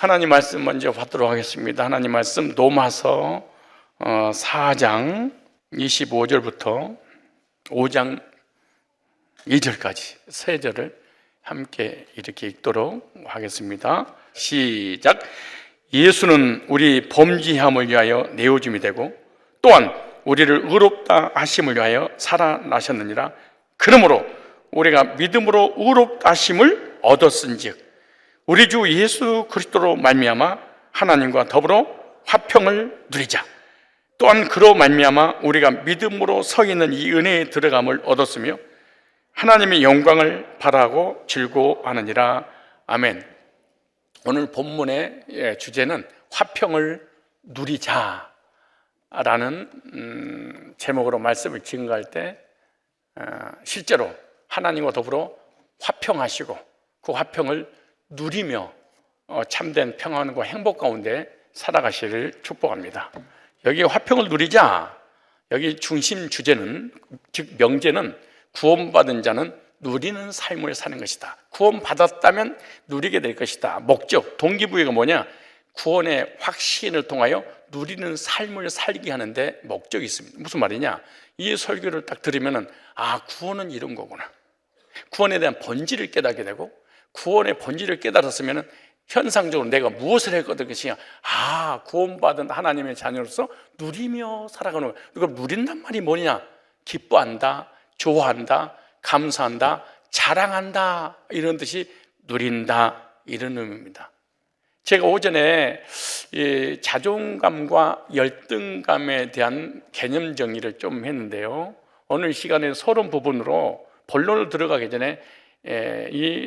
하나님 말씀 먼저 받도록 하겠습니다. 하나님 말씀 로마서 4장 25절부터 5장 2절까지 세 절을 함께 이렇게 읽도록 하겠습니다. 시작. 예수는 우리 범죄함을 위하여 내어줌이 되고 또한 우리를 의롭다 하심을 위하여 살아나셨느니라. 그러므로 우리가 믿음으로 의롭다 하심을 얻었은즉 우리 주 예수 그리스도로 말미암아 하나님과 더불어 화평을 누리자. 또한 그로 말미암아 우리가 믿음으로 서 있는 이 은혜에 들어감을 얻었으며 하나님의 영광을 바라고 즐거워하느니라. 아멘. 오늘 본문의 주제는 화평을 누리자라는 제목으로 말씀을 증거할 때 실제로 하나님과 더불어 화평하시고 그 화평을 누리며 참된 평안과 행복 가운데 살아가시를 축복합니다. 여기 화평을 누리자, 여기 중심 주제는, 즉 명제는 구원받은 자는 누리는 삶을 사는 것이다. 구원받았다면 누리게 될 것이다. 목적, 동기부여가 뭐냐? 구원의 확신을 통하여 누리는 삶을 살게 하는데 목적이 있습니다. 무슨 말이냐? 이 설교를 딱 들으면 구원은 이런 거구나. 구원에 대한 본질을 깨닫게 되고, 구원의 본질을 깨달았으면 현상적으로 내가 무엇을 했거든 것이냐, 구원받은 하나님의 자녀로서 누리며 살아가는 거예요. 이걸 누린단 말이 뭐냐? 기뻐한다, 좋아한다, 감사한다, 자랑한다, 이런 뜻이 누린다, 이런 의미입니다. 제가 오전에 이 자존감과 열등감에 대한 개념 정리를 좀 했는데요, 오늘 시간에 서론 부분으로 본론을 들어가기 전에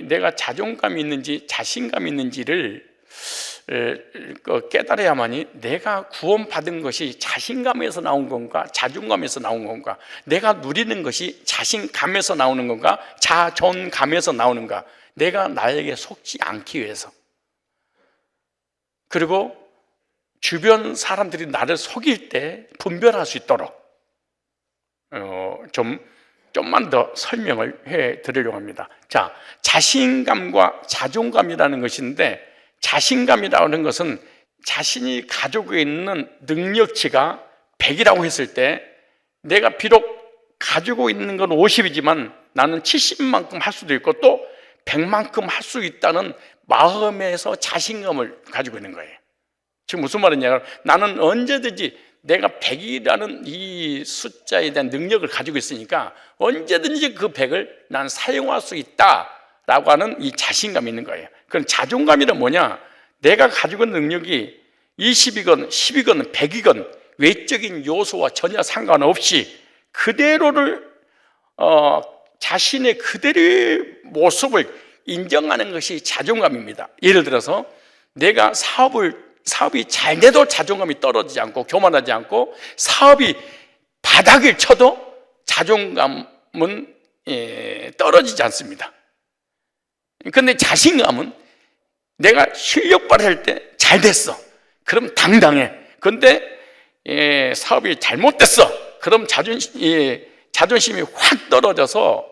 내가 자존감이 있는지 자신감이 있는지를 깨달아야만이 내가 구원받은 것이 자신감에서 나온 건가 자존감에서 나온 건가, 내가 누리는 것이 자신감에서 나오는 건가 자존감에서 나오는가, 내가 나에게 속지 않기 위해서, 그리고 주변 사람들이 나를 속일 때 분별할 수 있도록 좀만 더 설명을 해 드리려고 합니다. 자, 자신감과 자존감이라는 것인데, 자신감이라는 것은 자신이 가지고 있는 능력치가 100이라고 했을 때 내가 비록 가지고 있는 건 50이지만 나는 70만큼 할 수도 있고 또 100만큼 할 수 있다는 마음에서 자신감을 가지고 있는 거예요. 지금 무슨 말이냐? 나는 언제든지 내가 100이라는 이 숫자에 대한 능력을 가지고 있으니까 언제든지 그 100을 난 사용할 수 있다라고 하는 이 자신감이 있는 거예요. 그럼 자존감이란 뭐냐? 내가 가지고 있는 능력이 20이건 10이건 100이건 외적인 요소와 전혀 상관없이 그대로를 자신의 그대로의 모습을 인정하는 것이 자존감입니다. 예를 들어서 내가 사업이 잘 돼도 자존감이 떨어지지 않고 교만하지 않고, 사업이 바닥을 쳐도 자존감은 떨어지지 않습니다. 그런데 자신감은 내가 실력 발휘할 때 잘 됐어, 그럼 당당해. 그런데 사업이 잘못됐어, 그럼 자존심이 확 떨어져서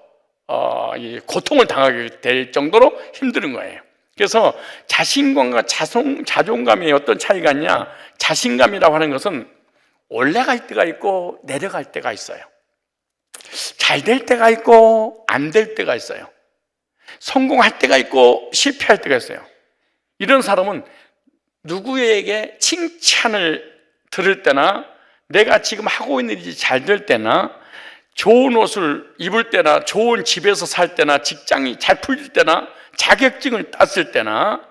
고통을 당하게 될 정도로 힘든 거예요. 그래서 자신감과 자존감의 어떤 차이가 있냐? 자신감이라고 하는 것은 올라갈 때가 있고 내려갈 때가 있어요. 잘 될 때가 있고 안 될 때가 있어요. 성공할 때가 있고 실패할 때가 있어요. 이런 사람은 누구에게 칭찬을 들을 때나 내가 지금 하고 있는 일이 잘 될 때나 좋은 옷을 입을 때나 좋은 집에서 살 때나 직장이 잘 풀릴 때나 자격증을 땄을 때나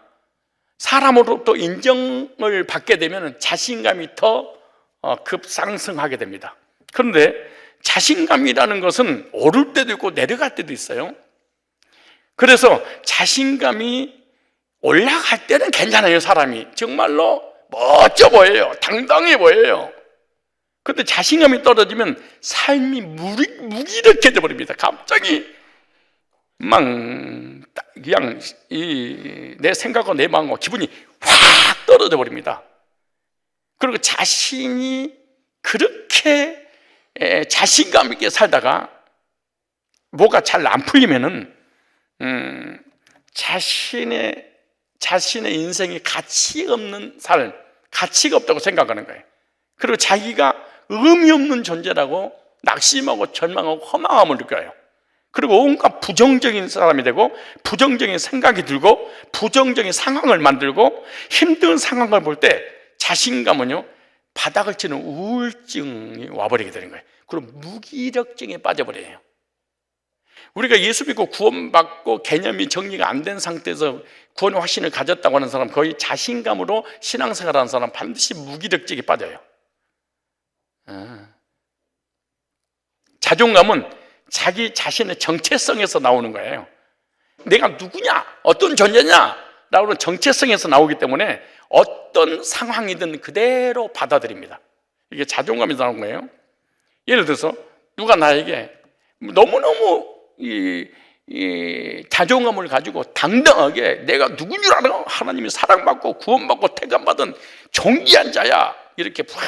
사람으로부터 인정을 받게 되면 자신감이 더 급상승하게 됩니다. 그런데 자신감이라는 것은 오를 때도 있고 내려갈 때도 있어요. 그래서 자신감이 올라갈 때는 괜찮아요. 사람이 정말로 멋져 보여요. 당당해 보여요. 그런데 자신감이 떨어지면 삶이 무기력해져 버립니다. 갑자기 그냥 내 생각과 내 마음과 기분이 확 떨어져 버립니다. 그리고 자신이 그렇게 자신감 있게 살다가 뭐가 잘 안 풀리면은 자신의 자신의 인생이 가치 없는 삶, 가치가 없다고 생각하는 거예요. 그리고 자기가 의미 없는 존재라고 낙심하고 절망하고 허망함을 느껴요. 그리고 온갖 부정적인 사람이 되고 부정적인 생각이 들고 부정적인 상황을 만들고 힘든 상황을 볼 때 자신감은요 바닥을 치는 우울증이 와버리게 되는 거예요. 그리고 무기력증에 빠져버려요. 우리가 예수 믿고 구원받고 개념이 정리가 안 된 상태에서 구원의 확신을 가졌다고 하는 사람, 거의 자신감으로 신앙생활하는 사람 반드시 무기력증에 빠져요. 자존감은 자기 자신의 정체성에서 나오는 거예요. 내가 누구냐, 어떤 존재냐 라는 정체성에서 나오기 때문에 어떤 상황이든 그대로 받아들입니다. 이게 자존감이 나오는 거예요. 예를 들어서 누가 나에게 너무너무 이 자존감을 가지고 당당하게 내가 누군 줄 알아? 하나님이 사랑받고 구원받고 택함받은 존귀한 자야, 이렇게 팍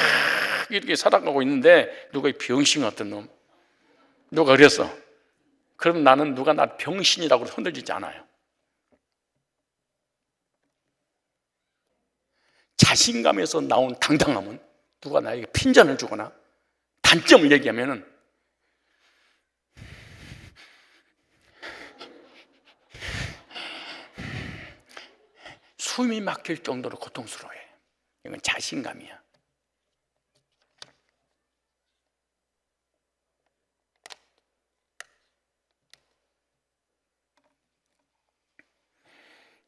이렇게 살아가고 있는데 누가 병신 같은 놈, 누가 그랬어. 그럼 나는 누가 나 병신이라고 흔들리지 않아요. 자신감에서 나온 당당함은 누가 나에게 핀잔을 주거나 단점을 얘기하면은 숨이 막힐 정도로 고통스러워해. 이건 자신감이야.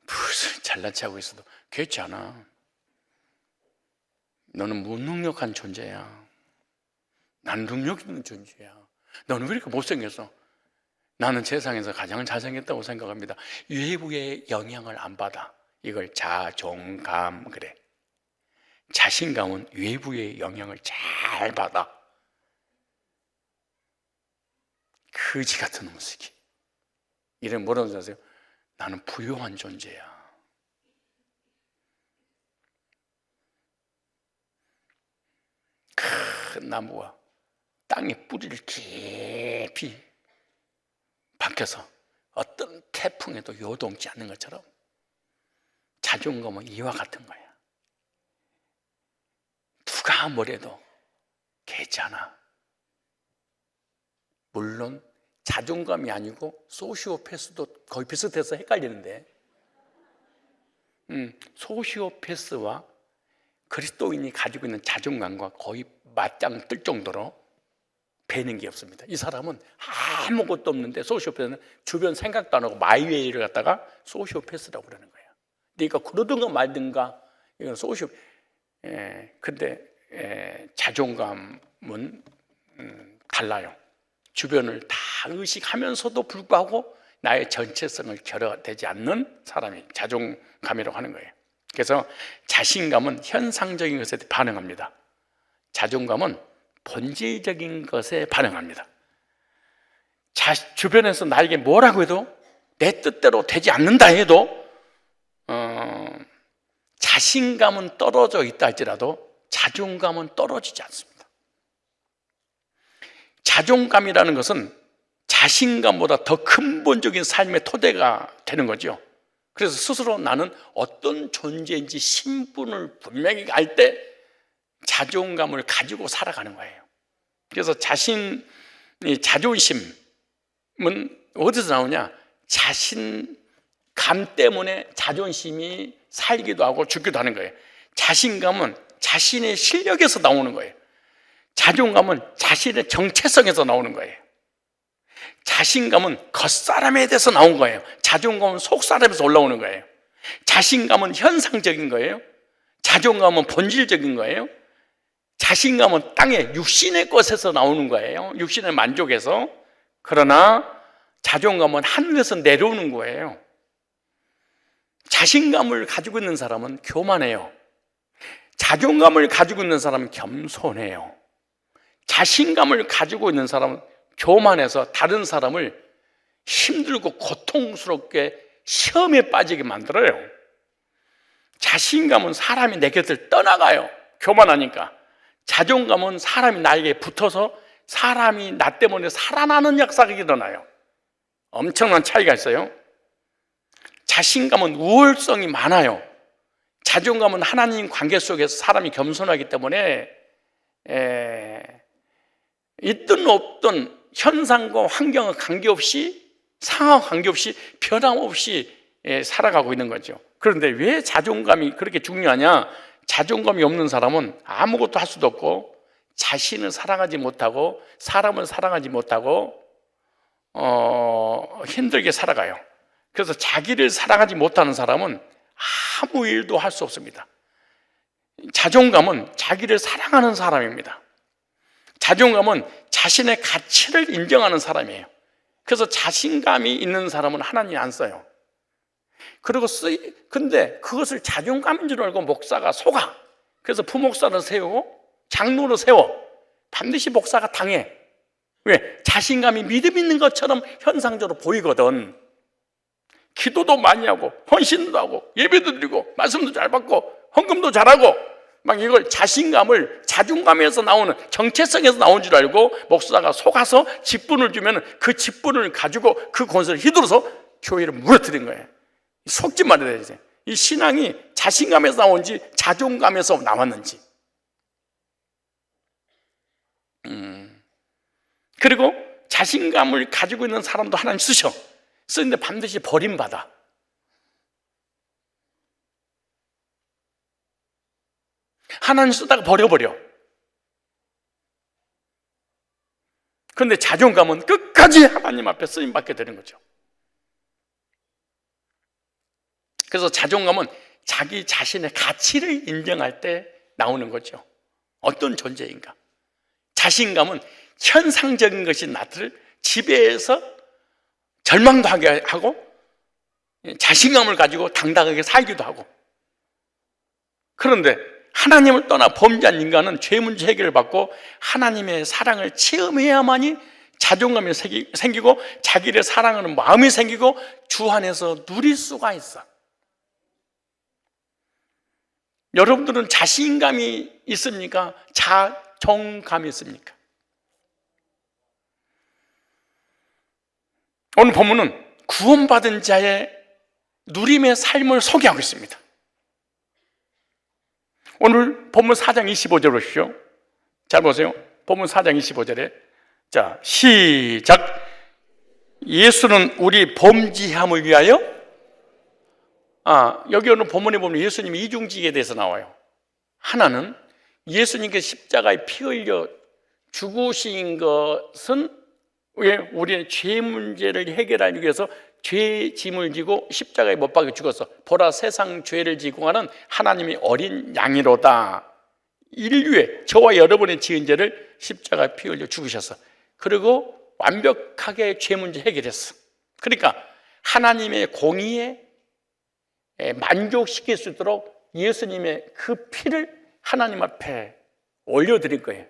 무슨 잘난 체 하고 있어도 괜찮아. 너는 무능력한 존재야. 난 능력 있는 존재야. 너는 왜 이렇게 못생겼어? 나는 세상에서 가장 잘생겼다고 생각합니다. 외부의 영향을 안 받아. 이걸 자존감 그래. 자신감은 외부의 영향을 잘 받아. 거지 같은 놈새끼. 이름 뭐라고 하세요? 나는 부유한 존재야. 큰 나무가 땅에 뿌리를 깊이 박혀서 어떤 태풍에도 요동치 않는 것처럼 자존감은 이와 같은 거야. 누가 뭐래도 괜찮아. 물론 자존감이 아니고 소시오패스도 거의 비슷해서 헷갈리는데, 소시오패스와 그리스도인이 가지고 있는 자존감과 거의 맞짱 뜰 정도로 배는 게 없습니다. 이 사람은 아무것도 없는데 소시오패스는 주변 생각도 안 하고 마이웨이를 갖다가 소시오패스라고 그러는 거예요. 그러니까 그러든가 말든가 이건 근데 자존감은 달라요. 주변을 다 의식하면서도 불구하고 나의 전체성을 결여되지 않는 사람이 자존감이라고 하는 거예요. 그래서 자신감은 현상적인 것에 반응합니다. 자존감은 본질적인 것에 반응합니다. 주변에서 나에게 뭐라고 해도 내 뜻대로 되지 않는다 해도 자신감은 떨어져 있다 할지라도 자존감은 떨어지지 않습니다. 자존감이라는 것은 자신감보다 더 근본적인 삶의 토대가 되는 거죠. 그래서 스스로 나는 어떤 존재인지 신분을 분명히 알 때 자존감을 가지고 살아가는 거예요. 그래서 자신의 자존심은 어디서 나오냐? 자신감 때문에 자존심이 살기도 하고 죽기도 하는 거예요. 자신감은 자신의 실력에서 나오는 거예요. 자존감은 자신의 정체성에서 나오는 거예요. 자신감은 겉사람에 대해서 나온 거예요. 자존감은 속사람에서 올라오는 거예요. 자신감은 현상적인 거예요. 자존감은 본질적인 거예요. 자신감은 땅의 육신의 것에서 나오는 거예요. 육신의 만족에서. 그러나 자존감은 하늘에서 내려오는 거예요. 자신감을 가지고 있는 사람은 교만해요. 자존감을 가지고 있는 사람은 겸손해요. 자신감을 가지고 있는 사람은 교만해서 다른 사람을 힘들고 고통스럽게 시험에 빠지게 만들어요. 자신감은 사람이 내 곁을 떠나가요. 교만하니까. 자존감은 사람이 나에게 붙어서 사람이 나 때문에 살아나는 역사가 일어나요. 엄청난 차이가 있어요. 자신감은 우월성이 많아요. 자존감은 하나님 관계 속에서 사람이 겸손하기 때문에 있든 없든 현상과 환경과 관계없이, 상황 관계없이 변함없이 살아가고 있는 거죠. 그런데 왜 자존감이 그렇게 중요하냐? 자존감이 없는 사람은 아무것도 할 수도 없고, 자신을 사랑하지 못하고, 사람을 사랑하지 못하고 힘들게 살아가요. 그래서 자기를 사랑하지 못하는 사람은 아무 일도 할 수 없습니다. 자존감은 자기를 사랑하는 사람입니다. 자존감은 자신의 가치를 인정하는 사람이에요. 그래서 자신감이 있는 사람은 하나님이 안 써요. 그리고 근데 그것을 자존감인 줄 알고 목사가 속아. 그래서 부목사를 세우고 장로를 세워. 반드시 목사가 당해. 왜? 자신감이 믿음 있는 것처럼 현상적으로 보이거든. 기도도 많이 하고 헌신도 하고 예배도 드리고 말씀도 잘 받고 헌금도 잘하고 막 이걸 자신감을 자존감에서 나오는, 정체성에서 나온 줄 알고 목사가 속아서 직분을 주면 그 직분을 가지고 그 권세를 휘둘러서 교회를 무너뜨린 거예요. 속지 말아야 되지. 이 신앙이 자신감에서 나온지 자존감에서 나왔는지. 그리고 자신감을 가지고 있는 사람도 하나님 쓰는데 반드시 버림받아. 하나님 쓰다가 버려버려. 그런데 자존감은 끝까지 하나님 앞에 쓰임받게 되는 거죠. 그래서 자존감은 자기 자신의 가치를 인정할 때 나오는 거죠. 어떤 존재인가. 자신감은 현상적인 것이 나를 지배해서 절망도 하게 하고 자신감을 가지고 당당하게 살기도 하고. 그런데 하나님을 떠나 범죄한 인간은 죄 문제 해결을 받고 하나님의 사랑을 체험해야만이 자존감이 생기고 자기를 사랑하는 마음이 생기고 주 안에서 누릴 수가 있어. 여러분들은 자신감이 있습니까? 자존감이 있습니까? 오늘 본문은 구원받은 자의 누림의 삶을 소개하고 있습니다. 오늘 본문 4장 25절 보십시오. 잘 보세요. 본문 4장 25절에 자, 시작. 예수는 우리 범죄함을 위하여, 여기 오늘 본문에 보면 예수님의 이중직에 대해서 나와요. 하나는 예수님께 십자가에 피 흘려 죽으신 것은 왜? 우리의 죄 문제를 해결하기 위해서 죄 짐을 지고 십자가에 못 박혀 죽었어. 보라, 세상 죄를 지고 가는 하나님의 어린 양이로다. 인류의, 저와 여러분의 지은 죄를 십자가에 피 흘려 죽으셨어. 그리고 완벽하게 죄 문제 해결했어. 그러니까 하나님의 공의에 만족시킬 수 있도록 예수님의 그 피를 하나님 앞에 올려드릴 거예요.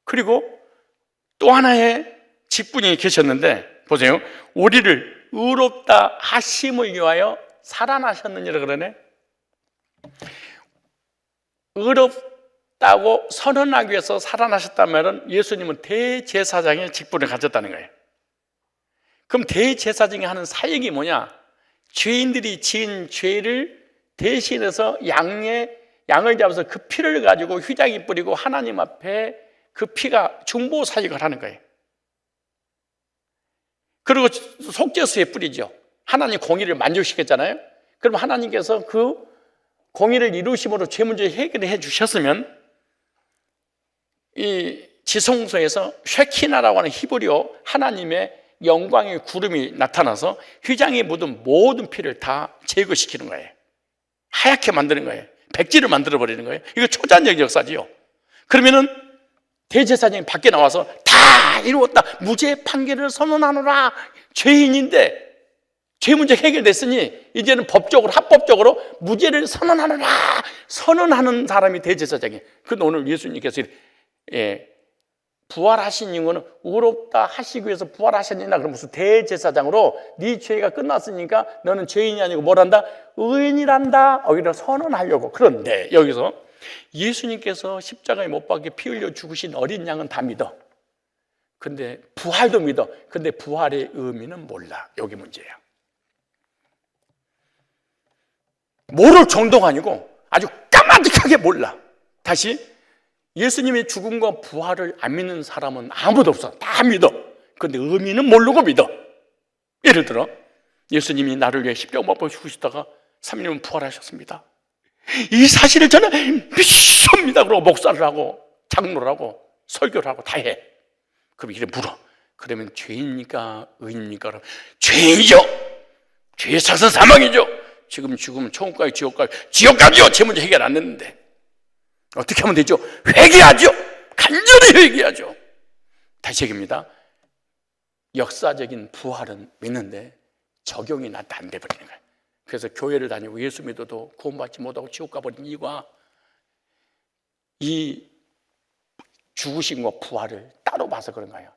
그리고 또 하나의 직분이 계셨는데 보세요. 우리를 의롭다 하심을 위하여 살아나셨느니라 그러네. 의롭다고 선언하기 위해서 살아나셨다면 예수님은 대제사장의 직분을 가졌다는 거예요. 그럼 대제사장이 하는 사역이 뭐냐? 죄인들이 지은 죄를 대신해서 양을 잡아서 그 피를 가지고 휘장에 뿌리고 하나님 앞에 그 피가 중보 사역을 하는 거예요. 그리고 속죄수에 뿌리죠. 하나님 공의를 만족시켰잖아요. 그럼 하나님께서 그 공의를 이루심으로 죄 문제 해결해 주셨으면 이 지성소에서 쉐키나라고 하는 히브리어 하나님의 영광의 구름이 나타나서 휘장에 묻은 모든 피를 다 제거시키는 거예요. 하얗게 만드는 거예요. 백지를 만들어버리는 거예요. 이거 초자연적 역사지요. 그러면은 대제사장이 밖에 나와서 다 이루었다, 무죄 판결을 선언하노라. 죄인인데 죄 문제 해결됐으니 이제는 법적으로, 합법적으로 무죄를 선언하노라. 선언하는 사람이 대제사장이에요. 그런데 오늘 예수님께서 부활하신 이유는 의롭다 하시기 위해서 부활하셨느냐. 그럼 무슨 대제사장으로 네 죄가 끝났으니까 너는 죄인이 아니고 뭘한다? 의인이란다. 오히려 선언하려고. 그런데 여기서 예수님께서 십자가에 못 박혀 피 흘려 죽으신 어린 양은 다 믿어. 근데 부활도 믿어. 근데 부활의 의미는 몰라. 여기 문제야. 모를 정도가 아니고 아주 까마득하게 몰라. 다시, 예수님의 죽음과 부활을 안 믿는 사람은 아무도 없어. 다 믿어. 그런데 의미는 모르고 믿어. 예를 들어 예수님이 나를 위해 십자가 못 박혀 죽으시다가 3년 부활하셨습니다. 이 사실을 저는 믿습니다. 그러고 목사를 하고 장로를 하고 설교를 하고 다 해. 그럼 이래 물어. 그러면 죄인입니까? 의인입니까? 그럼 죄인이죠. 죄의 사선 사망이죠. 지금 죽으면 천국 가요, 지옥 가요? 지옥 가죠. 제 문제 해결 안 했는데 어떻게 하면 되죠? 회개하죠. 간절히 회개하죠. 다시 얘기합니다. 역사적인 부활은 믿는데 적용이 나한테 안 돼버리는 거예요. 그래서 교회를 다니고 예수 믿어도 구원받지 못하고 지옥 가버린 이유가 이 죽으심과 부활을 따로 봐서 그런 거예요.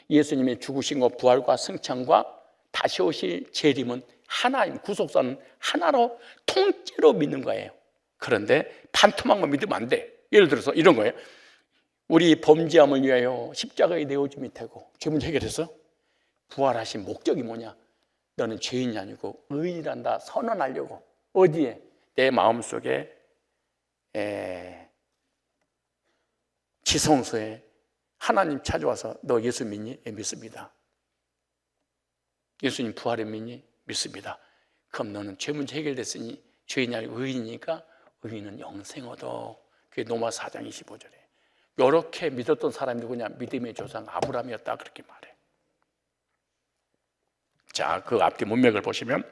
예수님의 죽으심과 부활과 승천과 다시 오실 재림은 하나임, 구속사는 하나로 통째로 믿는 거예요. 그런데 반토막만 믿으면 안 돼. 예를 들어서 이런 거예요. 우리 범죄함을 위하여 십자가에 내어짐이 되고 죄 문제 해결해서 부활하신 목적이 뭐냐? 너는 죄인이 아니고 의인이란다 선언하려고. 어디에? 내 마음속에 지성소에 하나님 찾아와서 너 예수 믿니? 예, 믿습니다. 예수님 부활을 믿니? 믿습니다. 그럼 너는 죄 문제 해결됐으니 죄인이 아니고 의인이니까 의인은 영생 얻어. 그게 로마 4장 25절에 이렇게 믿었던 사람이 누구냐? 믿음의 조상 아브라함이었다 그렇게 말해. 자, 그 앞뒤 문맥을 보시면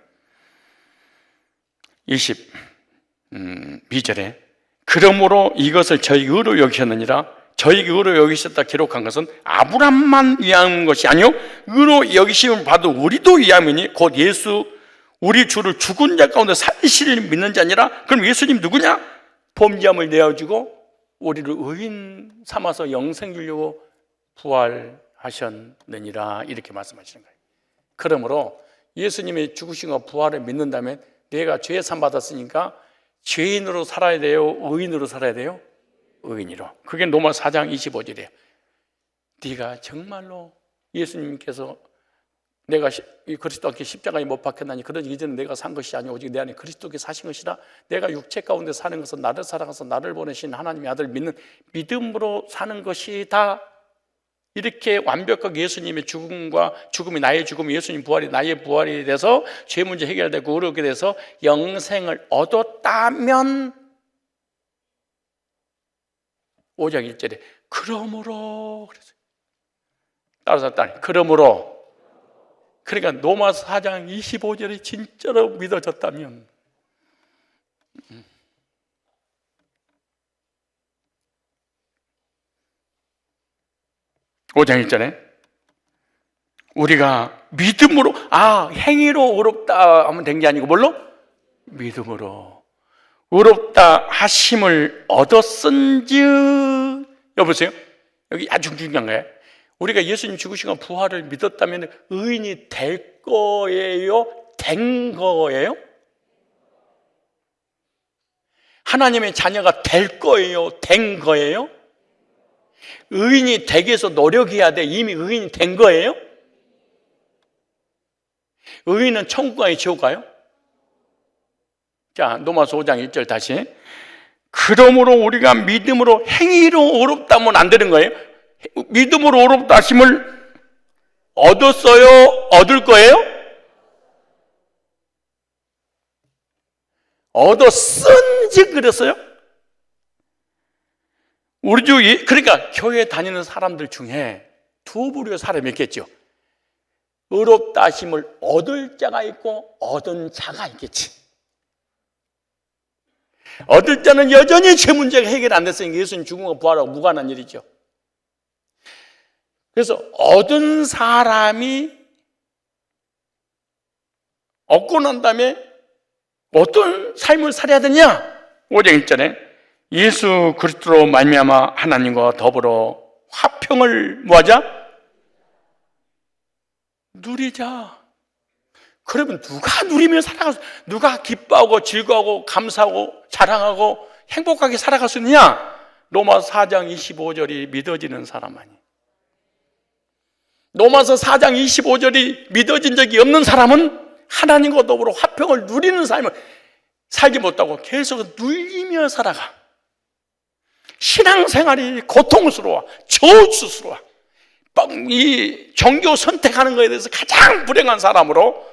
22절에 그러므로 이것을 저희 의로 여기셨느니라. 저희 의로 여기셨다 기록한 것은 아브라함만 위한 것이 아니요 의로 여기심을 받은 우리도 위함이니 곧 예수 우리 주를 죽은 자 가운데 살리시를 믿는 자 아니라. 그럼 예수님 누구냐? 범죄함을 내어주고 우리를 의인 삼아서 영생 주려고 부활하셨느니라 이렇게 말씀하시는 거예요. 그러므로 예수님의 죽으심과 부활을 믿는다면 내가 죄 산 받았으니까 죄인으로 살아야 돼요? 의인으로 살아야 돼요? 의인으로. 그게 로마 4장 25절이에요. 네가 정말로 예수님께서 내가 그리스도께 십자가에 못 박혔나니 그런 이전에 내가 산 것이 아니오 오직 내 안에 그리스도께 사신 것이라. 내가 육체 가운데 사는 것은 나를 사랑하셔서 나를 보내신 하나님의 아들 믿는 믿음으로 사는 것이다. 이렇게 완벽하게 예수님의 죽음이 나의 죽음, 예수님 부활이 나의 부활이 돼서 죄 문제 해결되고 의롭게 돼서 영생을 얻었다면 5장 1절에 그러므로 그랬어요. 따라서 그러므로. 그러니까 로마 4장 25절이 진짜로 믿어졌다면 5장 1절에 우리가 믿음으로 행위로 의롭다 하면 된 게 아니고 뭘로? 믿음으로 의롭다 하심을 얻었은즉. 여보세요? 여기 아주 중요한 거예요. 우리가 예수님 죽으시고 부활을 믿었다면 의인이 될 거예요? 된 거예요? 하나님의 자녀가 될 거예요? 된 거예요? 의인이 되기 위해서 노력해야 돼? 이미 의인이 된 거예요? 의인은 천국 가요? 지옥 가요? 자, 로마서 5장 1절 다시. 그러므로 우리가 믿음으로 행위로 의롭다면 안 되는 거예요? 믿음으로 의롭다 하심을 얻었어요? 얻을 거예요? 얻었은지 그랬어요? 우리 그러니까 교회 다니는 사람들 중에 두 부류의 사람이 있겠죠. 의롭다 하심을 얻을 자가 있고 얻은 자가 있겠지. 얻을 자는 여전히 죄 문제가 해결 안 됐으니까 예수님 죽음과 부활하고 무관한 일이죠. 그래서 얻은 사람이 얻고 난 다음에 어떤 삶을 살아야 되냐? 5장 1절에 예수 그리스도로 말미암아 하나님과 더불어 화평을 뭐하자? 누리자. 그러면 누가 누리며 살아갈 누가 기뻐하고 즐거워하고 감사하고 자랑하고 행복하게 살아갈 수 있느냐? 로마 4장 25절이 믿어지는 사람 아니. 로마서 4장 25절이 믿어진 적이 없는 사람은 하나님과 더불어 화평을 누리는 삶을 살지 못하고 계속 눌리며 살아가. 신앙생활이 고통스러워, 저주스러워. 이 종교 선택하는 것에 대해서 가장 불행한 사람으로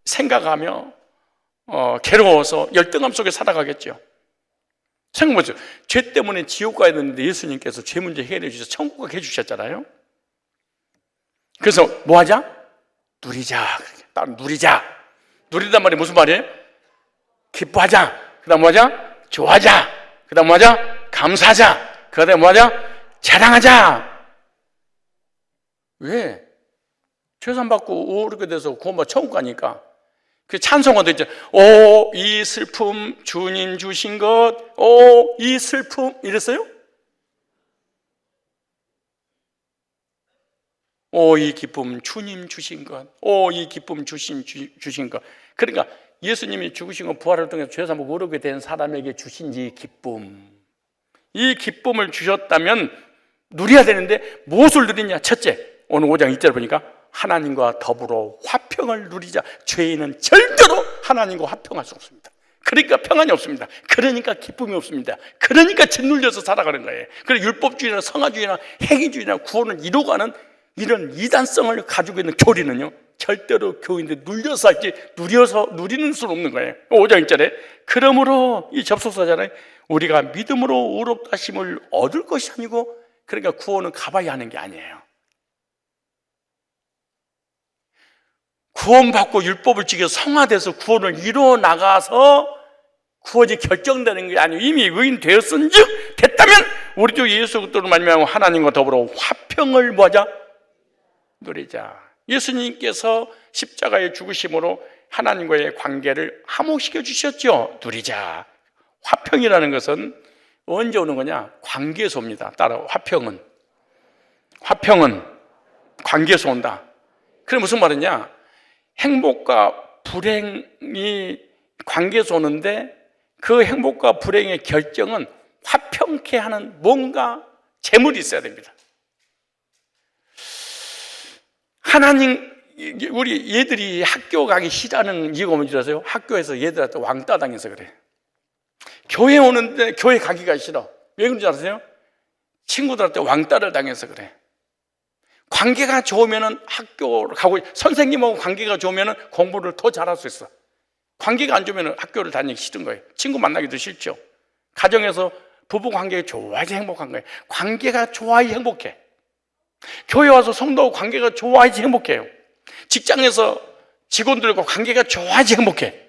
생각하며 괴로워서 열등감 속에 살아가겠죠. 생각해보세요. 죄 때문에 지옥 가야 되는데 예수님께서 죄 문제 해결해 주셔서 천국 가게 해주셨잖아요. 그래서 뭐 하자? 누리자. 딱 누리자. 누리단 말이 무슨 말이에요? 기뻐하자. 그 다음 뭐 하자? 좋아하자. 그 다음 뭐 하자? 감사하자. 그 다음 뭐 하자? 자랑하자. 왜? 죄산 받고 오르게 돼서 구원받아 천국 가니까. 그 찬송가도 있죠. 오, 이 슬픔 주님 주신 것. 오, 이 슬픔. 이랬어요? 오, 이 기쁨 주님 주신 것. 오, 이 기쁨 주신 것. 그러니까 예수님이 죽으신 것 부활을 통해서 죄산 받고 오르게 된 사람에게 주신 이 기쁨. 이 기쁨을 주셨다면 누려야 되는데 무엇을 누리냐? 첫째, 오늘 5장 2절 보니까 하나님과 더불어 화평을 누리자. 죄인은 절대로 하나님과 화평할 수 없습니다. 그러니까 평안이 없습니다. 그러니까 기쁨이 없습니다. 그러니까 짓눌려서 살아가는 거예요. 그래서 율법주의나 성화주의나 행위주의나 구원을 이루어가는 이런 이단성을 가지고 있는 교리는요, 절대로 교인들 눌려서 할지 누리는 수는 없는 거예요. 5장 1절에 그러므로 이 접속사잖아요. 우리가 믿음으로 의롭다 하심을 얻을 것이 아니고, 그러니까 구원은 가봐야 하는 게 아니에요. 구원받고 율법을 지켜 성화돼서 구원을 이루어 나가서 구원이 결정되는 게 아니고 이미 의인 되었은즉 됐다면 우리 주 예수 그리스도로 말미암아 하나님과 더불어 화평을 뭐하자? 누리자. 예수님께서 십자가의 죽으심으로 하나님과의 관계를 화목시켜 주셨죠. 누리자. 화평이라는 것은 언제 오는 거냐? 관계에서 옵니다. 따라 화평은 관계에서 온다. 그게 무슨 말이냐? 행복과 불행이 관계에서 오는데 그 행복과 불행의 결정은 화평케 하는 뭔가 재물이 있어야 됩니다. 하나님, 우리 얘들이 학교 가기 싫어하는 이유가 뭔지 아세요? 학교에서 얘들한테 왕따 당해서 그래. 교회 오는데 교회 가기가 싫어. 왜 그런지 아세요? 친구들한테 왕따를 당해서 그래. 관계가 좋으면 학교를 가고, 선생님하고 관계가 좋으면 공부를 더 잘할 수 있어. 관계가 안 좋으면 학교를 다니기 싫은 거예요. 친구 만나기도 싫죠. 가정에서 부부 관계가 좋아야지 행복한 거예요. 관계가 좋아야 행복해. 교회 와서 성도하고 관계가 좋아야지 행복해요. 직장에서 직원들과 관계가 좋아야지 행복해.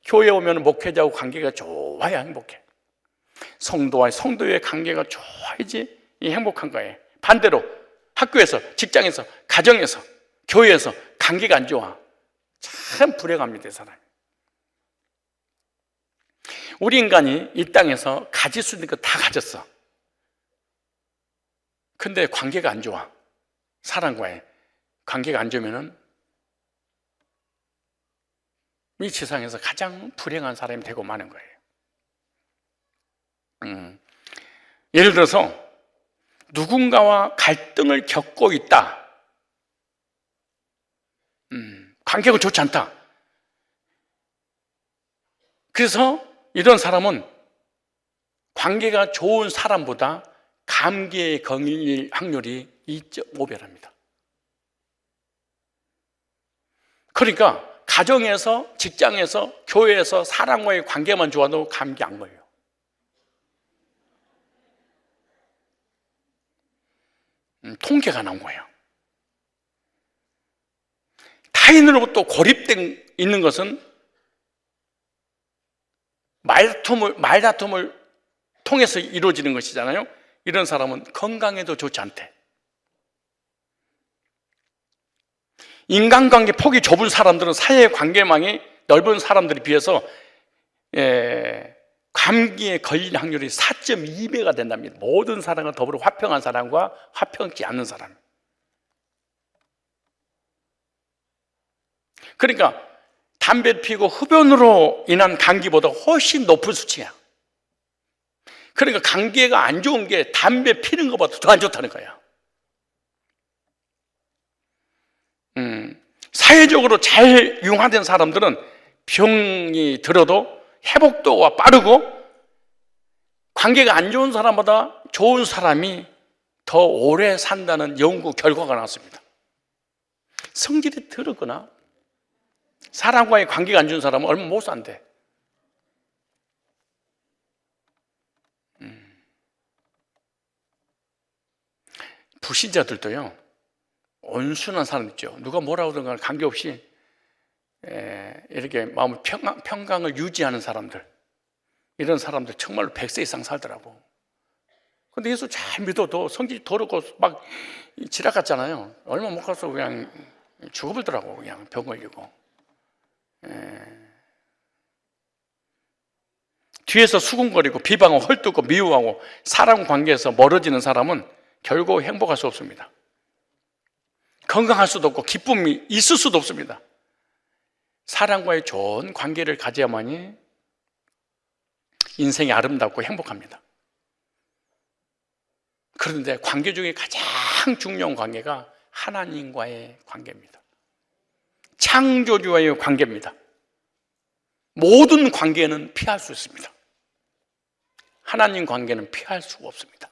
교회 오면 목회자하고 관계가 좋아야 행복해. 성도의 관계가 좋아야지 행복한 거예요. 반대로 학교에서, 직장에서, 가정에서, 교회에서 관계가 안 좋아. 참 불행합니다, 이 사람. 우리 인간이 이 땅에서 가질 수 있는 거 다 가졌어. 근데 관계가 안 좋아. 사람과의 관계가 안 좋으면은 이 세상에서 가장 불행한 사람이 되고 마는 거예요. 예를 들어서 누군가와 갈등을 겪고 있다. 관계가 좋지 않다. 그래서 이런 사람은 관계가 좋은 사람보다 감기에 걸릴 확률이 2.5배랍니다. 그러니까 가정에서, 직장에서, 교회에서 사람과의 관계만 좋아도 감기 안 걸려. 통계가 나온 거예요. 타인으로부터 고립된 있는 것은 말다툼을 통해서 이루어지는 것이잖아요. 이런 사람은 건강에도 좋지 않대. 인간관계 폭이 좁은 사람들은, 사회 관계망이 넓은 사람들에 비해서 감기에 걸릴 확률이 4.2배가 된답니다. 모든 사람과 더불어 화평한 사람과 화평치 않는 사람. 그러니까 담배를 피우고 흡연으로 인한 감기보다 훨씬 높은 수치야. 그러니까 감기가 안 좋은 게 담배 피는 것보다 더 안 좋다는 거야. 사회적으로 잘 융화된 사람들은 병이 들어도 회복도가 빠르고 관계가 안 좋은 사람보다 좋은 사람이 더 오래 산다는 연구 결과가 나왔습니다. 성질이 더럽거나 사람과의 관계가 안 좋은 사람은 얼마 못 산대. 불신자들도요, 온순한 사람 있죠. 누가 뭐라고 하든 간에 관계없이 이렇게 마음의 평강을 유지하는 사람들, 이런 사람들 정말로 100세 이상 살더라고. 근데 예수 잘 믿어도 성질이 더럽고 막 지락 같잖아요. 얼마 못 가서 그냥 죽어버리더라고. 그냥 병 걸리고. 뒤에서 수군거리고 비방하고 헐뜯고 미워하고 사람 관계에서 멀어지는 사람은 결국 행복할 수 없습니다. 건강할 수도 없고 기쁨이 있을 수도 없습니다. 사람과의 좋은 관계를 가져야만이 인생이 아름답고 행복합니다. 그런데 관계 중에 가장 중요한 관계가 하나님과의 관계입니다. 창조주와의 관계입니다. 모든 관계는 피할 수 있습니다. 하나님 관계는 피할 수가 없습니다.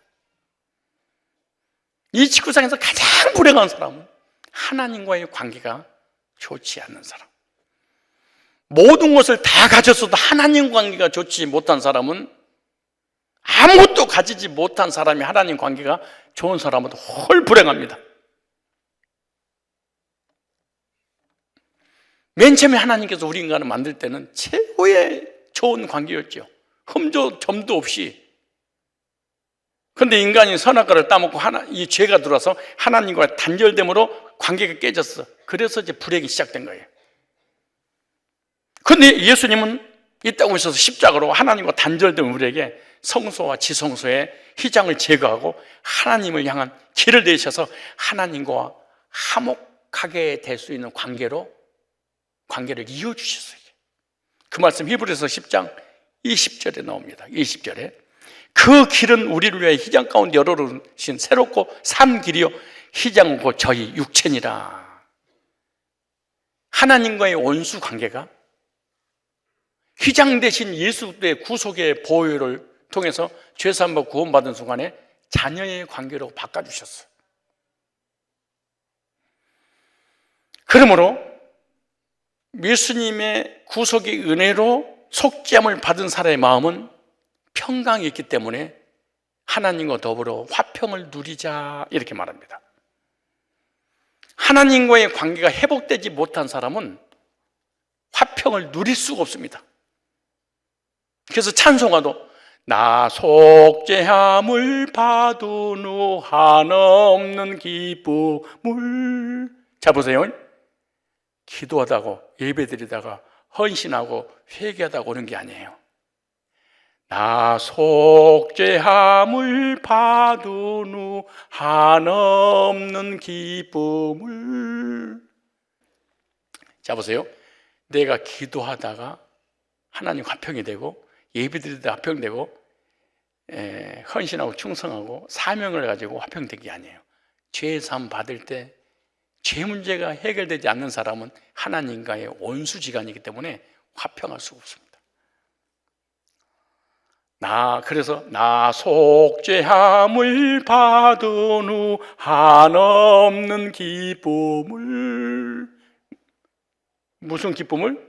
이 지구상에서 가장 불행한 사람은 하나님과의 관계가 좋지 않는 사람. 모든 것을 다 가졌어도 하나님 관계가 좋지 못한 사람은, 아무것도 가지지 못한 사람이 하나님 관계가 좋은 사람은 헐 불행합니다. 맨 처음에 하나님께서 우리 인간을 만들 때는 최고의 좋은 관계였죠. 흠도 점도 없이. 그런데 인간이 선악과를 따먹고 이 죄가 들어와서 하나님과 단절됨으로 관계가 깨졌어. 그래서 이제 불행이 시작된 거예요. 그런데 예수님은 이 땅에 오셔서 십자가로 하나님과 단절된 우리에게 성소와 지성소의 휘장을 제거하고 하나님을 향한 길을 내셔서 하나님과 화목하게 될 수 있는 관계를 이어주셨어요. 그 말씀 히브리서 10장 20절에 나옵니다. 20절에 그 길은 우리를 위해 휘장 가운데 열어놓으신 새롭고 산 길이요 휘장은 곧 저희 육체니라. 하나님과의 원수 관계가 휘장 대신 예수의 구속의 보혈을 통해서 죄사함과 구원받은 순간에 자녀의 관계로 바꿔주셨어요. 그러므로 예수님의 구속의 은혜로 속죄함을 받은 사람의 마음은 평강이 있기 때문에 하나님과 더불어 화평을 누리자 이렇게 말합니다. 하나님과의 관계가 회복되지 못한 사람은 화평을 누릴 수가 없습니다. 그래서 찬송가도 나 속죄함을 받은 후 한없는 기쁨을, 자 보세요, 기도하다고 예배드리다가 헌신하고 회개하다고 오는 게 아니에요. 나 속죄함을 받은 후 한없는 기쁨을, 자 보세요, 내가 기도하다가 하나님 화평이 되고 예배드리다 화평되고 헌신하고 충성하고 사명을 가지고 화평된 게 아니에요. 죄사함 받을 때 죄 문제가 해결되지 않는 사람은 하나님과의 원수지간이기 때문에 화평할 수가 없습니다. 그래서 나 속죄함을 받은 후 한없는 기쁨을, 무슨 기쁨을?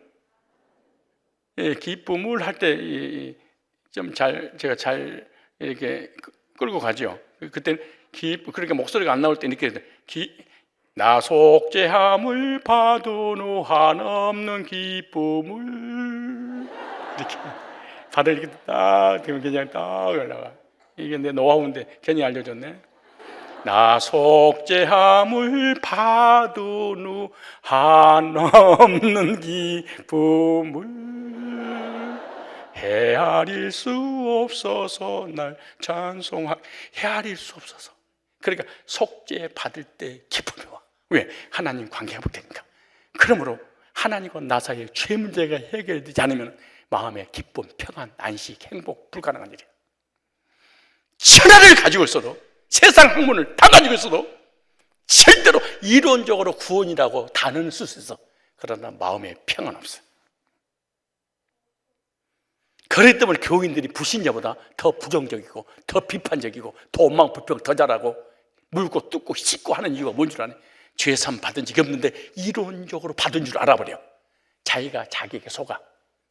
기쁨을 할 때 좀 제가 잘 이렇게 끌고 가죠. 그때 그렇게 목소리가 안 나올 때 이렇게 나 속죄함을 받은 후 한없는 기쁨을, 이렇게 다들 이렇게 딱 되면 그냥 딱 올라가. 이게 내 노하우인데 괜히 알려줬네. 나 속죄함을 받은 후 한없는 기쁨을 헤아릴 수 없어서 날 헤아릴 수 없어서. 그러니까 속죄 받을 때 기쁨이 와. 왜? 하나님 관계 회복되니까. 그러므로 하나님과 나 사이의 죄 문제가 해결되지 않으면 마음의 기쁨, 평안, 안식, 행복 불가능한 일이에요. 천하를 가지고 있어도, 세상 학문을 다 가지고 있어도 절대로 이론적으로 구원이라고 단어는 쓸 수 있어. 그러나 마음에 평안 없어요. 그랬 때문에 교인들이 불신자보다 더 부정적이고 더 비판적이고 더 원망불평 더 잘하고 물고 뜯고 씻고 하는 이유가 뭔 줄 아네? 죄삼 받은 적이 없는데 이론적으로 받은 줄 알아버려. 자기가 자기에게 속아.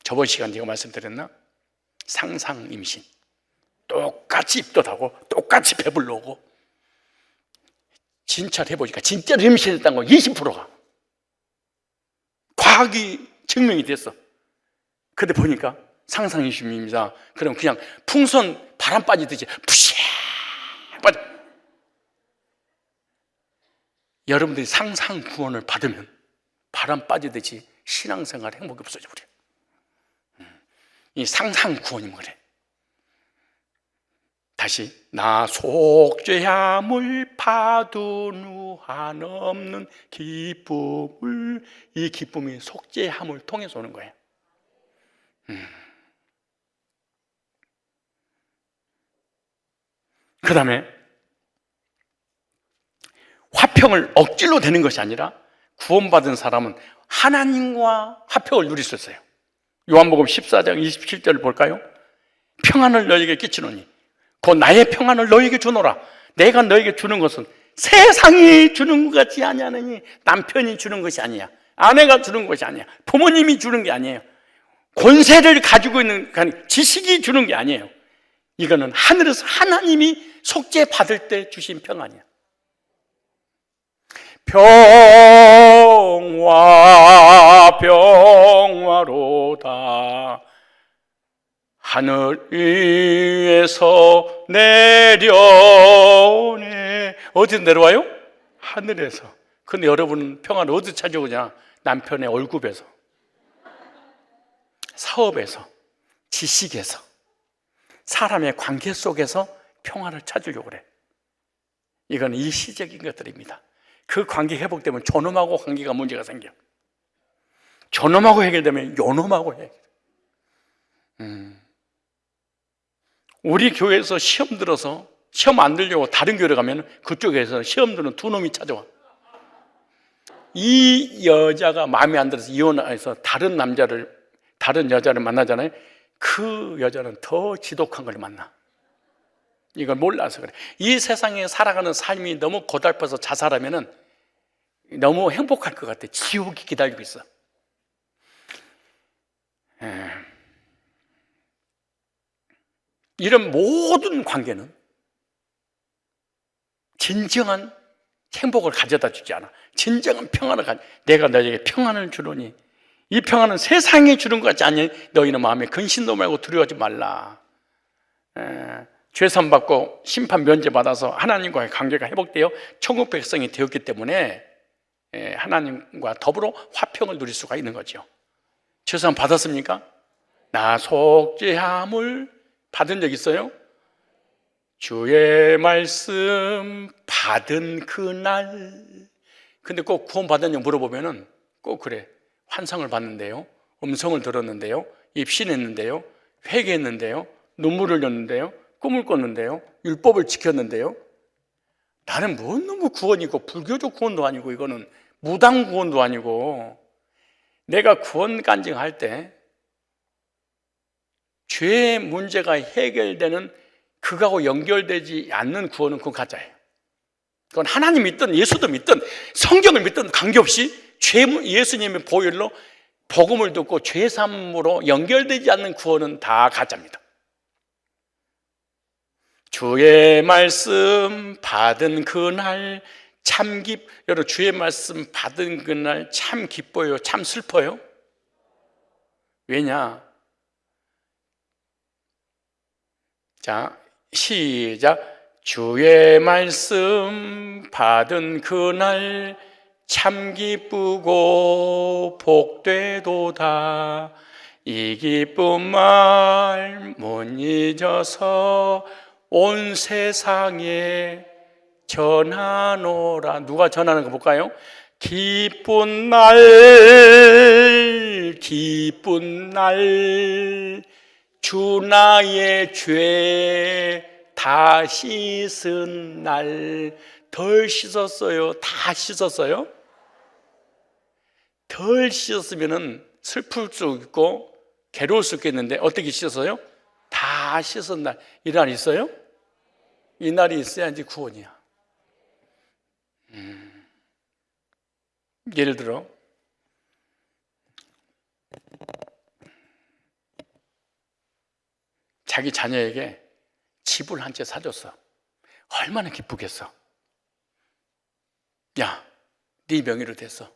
저번 시간 제가 말씀드렸나? 상상 임신. 똑같이 입덧하고 똑같이 배불러오고 진찰 해보니까 진짜로 임신했다는 거 20%가 과학이 증명이 됐어. 근데 보니까 상상 임신입니다. 그럼 그냥 풍선 바람 빠지듯이 푸샤 빠져. 여러분들이 상상 구원을 받으면 바람 빠지듯이 신앙생활 행복이 없어져 버려. 이 상상 구원이면 그래. 다시 나 속죄함을 받은 후 한없는 기쁨을, 이 기쁨이 속죄함을 통해서 오는 거예요. 그 다음에 화평을 억지로 되는 것이 아니라 구원받은 사람은 하나님과 화평을 누릴 수 있어요. 요한복음 14장 27절을 볼까요? 평안을 너에게 끼치노니 곧 나의 평안을 너에게 주노라. 내가 너에게 주는 것은 세상이 주는 것 같지 아니하느니, 남편이 주는 것이 아니야, 아내가 주는 것이 아니야, 부모님이 주는 게 아니에요, 권세를 가지고 있는 지식이 주는 게 아니에요. 이거는 하늘에서 하나님이 속죄 받을 때 주신 평안이야. 평화로다 하늘 위에서 내려오네. 어디서 내려와요? 하늘에서. 근데 여러분은 평안을 어디서 찾아오냐? 남편의 월급에서, 사업에서, 지식에서, 사람의 관계 속에서 평안을 찾으려고 그래. 이건 일시적인 것들입니다. 그 관계 회복되면 저놈하고 관계가 문제가 생겨. 저놈하고 해결되면 요놈하고 해결돼. 우리 교회에서 시험 들어서 시험 안 들려고 다른 교회 가면 그쪽에서 시험 드는 두 놈이 찾아와. 이 여자가 마음에 안 들어서 이혼해서 다른 여자를 만나잖아요. 그 여자는 더 지독한 걸 만나. 이걸 몰라서 그래. 이 세상에 살아가는 삶이 너무 고달파서 자살하면은 너무 행복할 것 같아. 지옥이 기다리고 있어. 이런 모든 관계는 진정한 행복을 가져다 주지 않아. 진정한 평안을 내가 너에게 평안을 주노니 이 평안은 세상에 주는 것 같지 않니? 너희는 마음에 근심도 말고 두려워하지 말라. 죄산 받고 심판 면제받아서 하나님과의 관계가 회복되어 천국 백성이 되었기 때문에 하나님과 더불어 화평을 누릴 수가 있는 거죠. 죄산 받았습니까? 나 속죄함을 받은 적 있어요? 주의 말씀 받은 그날. 근데 꼭 구원 받았냐고 물어보면은 꼭 그래. 환상을 봤는데요, 음성을 들었는데요, 입신했는데요, 회개했는데요, 눈물을 흘렸는데요, 꿈을 꿨는데요, 율법을 지켰는데요. 나는 뭔 놈의 구원이고 불교적 구원도 아니고 이거는 무당 구원도 아니고, 내가 구원 간증할 때 죄의 문제가 해결되는 그거하고 연결되지 않는 구원은 그건 가짜예요. 그건 하나님 믿든 예수도 믿든 성경을 믿든 관계없이 예수님의 보혈로 복음을 듣고 죄삼으로 연결되지 않는 구원은 다 가짜입니다. 주의 말씀 받은 그날 참 여러분, 주의 말씀 받은 그날 참 기뻐요? 참 슬퍼요? 왜냐? 자, 시작. 주의 말씀 받은 그날 참 기쁘고 복되도다. 이 기쁜 말 못 잊어서 온 세상에 전하노라. 누가 전하는 거 볼까요? 기쁜 날, 기쁜 날, 주 나의 죄 다 씻은 날. 덜 씻었어요? 다 씻었어요? 덜 씻었으면 슬플 수 있고 괴로울 수 있겠는데 어떻게 씻어요? 다 씻은 날, 이 날 있어요? 이 날이 있어야지 구원이야. 예를 들어 자기 자녀에게 집을 한 채 사줬어. 얼마나 기쁘겠어. 야, 네 명의로 됐어.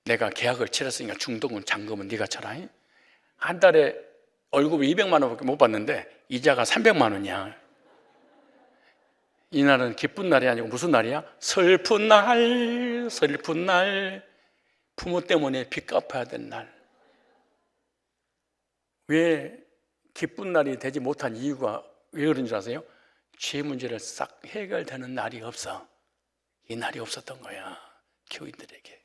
내가 계약을 치렀으니까 중도금, 잔금은 네가 쳐라. 한 달에 월급이 200만 원밖에 못 받는데 이자가 300만 원이야. 이날은 기쁜 날이 아니고 무슨 날이야? 슬픈 날, 슬픈 날. 부모 때문에 빚 갚아야 되는 날. 왜 기쁜 날이 되지 못한 이유가 왜 그런 줄 아세요? 죄 문제를 싹 해결되는 날이 없어. 이 날이 없었던 거야, 교인들에게.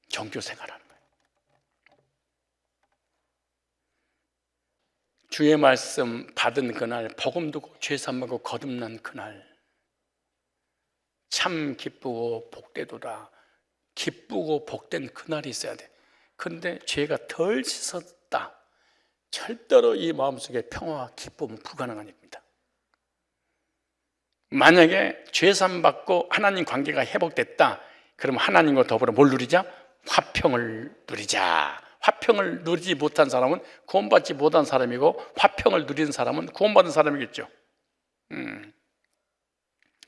종교 생활하는 거야. 주의 말씀 받은 그날, 복음 듣고 죄 사함받고 거듭난 그날, 참 기쁘고 복되도다. 기쁘고 복된 그날이 있어야 돼. 근데 죄가 덜 씻었다, 절대로 이 마음속에 평화와 기쁨은 불가능한 일입니다. 만약에 죄 사함받고 하나님 관계가 회복됐다, 그럼 하나님과 더불어 뭘 누리자? 화평을 누리자. 화평을 누리지 못한 사람은 구원받지 못한 사람이고, 화평을 누리는 사람은 구원받은 사람이겠죠.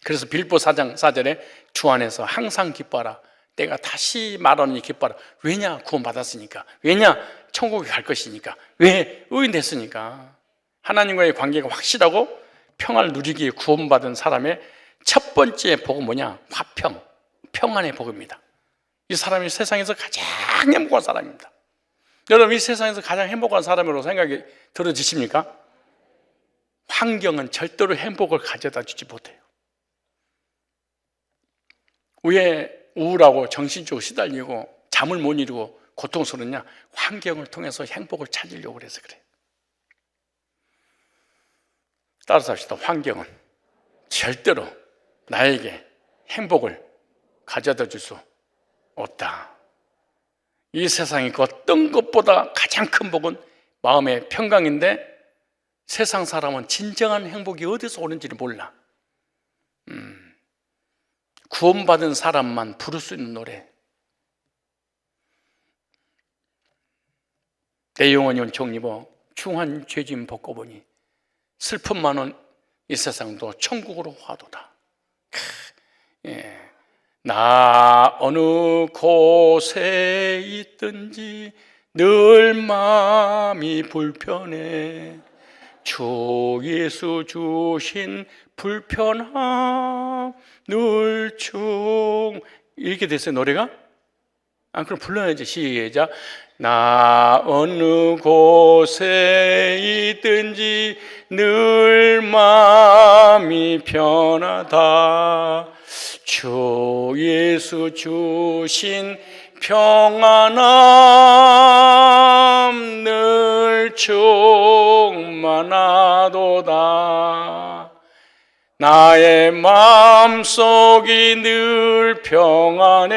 그래서 빌보 4장 4절에 주 안에서 항상 기뻐하라. 내가 다시 말하노니 기뻐하라. 왜냐? 구원받았으니까. 왜냐? 천국에 갈 것이니까. 왜? 의인됐으니까. 하나님과의 관계가 확실하고 평화를 누리기에 구원받은 사람의 첫 번째 복은 뭐냐? 화평, 평안의 복입니다. 이 사람이 세상에서 가장 행복한 사람입니다. 여러분, 이 세상에서 가장 행복한 사람으로 생각이 들어지십니까? 환경은 절대로 행복을 가져다 주지 못해요. 왜 우울하고 정신적으로 시달리고 잠을 못 이루고 고통스럽냐? 환경을 통해서 행복을 찾으려고 그래서 그래요. 따라서 합시다. 환경은 절대로 나에게 행복을 가져다 줄 수 없다. 이 세상에 그 어떤 것보다 가장 큰 복은 마음의 평강인데, 세상 사람은 진정한 행복이 어디서 오는지를 몰라. 구원받은 사람만 부를 수 있는 노래. 내 영혼이 온종 입어 중한 죄짐 벗고 보니 슬픔 많은 이 세상도 천국으로 화도다. 예. 나 어느 곳에 있든지 늘 마음이 불편해. 주 예수 주신 불편함 늘 중. 이렇게 됐어요, 노래가? 그럼 불러야지. 시작. 나 어느 곳에 있든지 늘 마음이 편하다. 주 예수 주신 평안함 늘 충만하도다. 나의 마음속이 늘 평안해.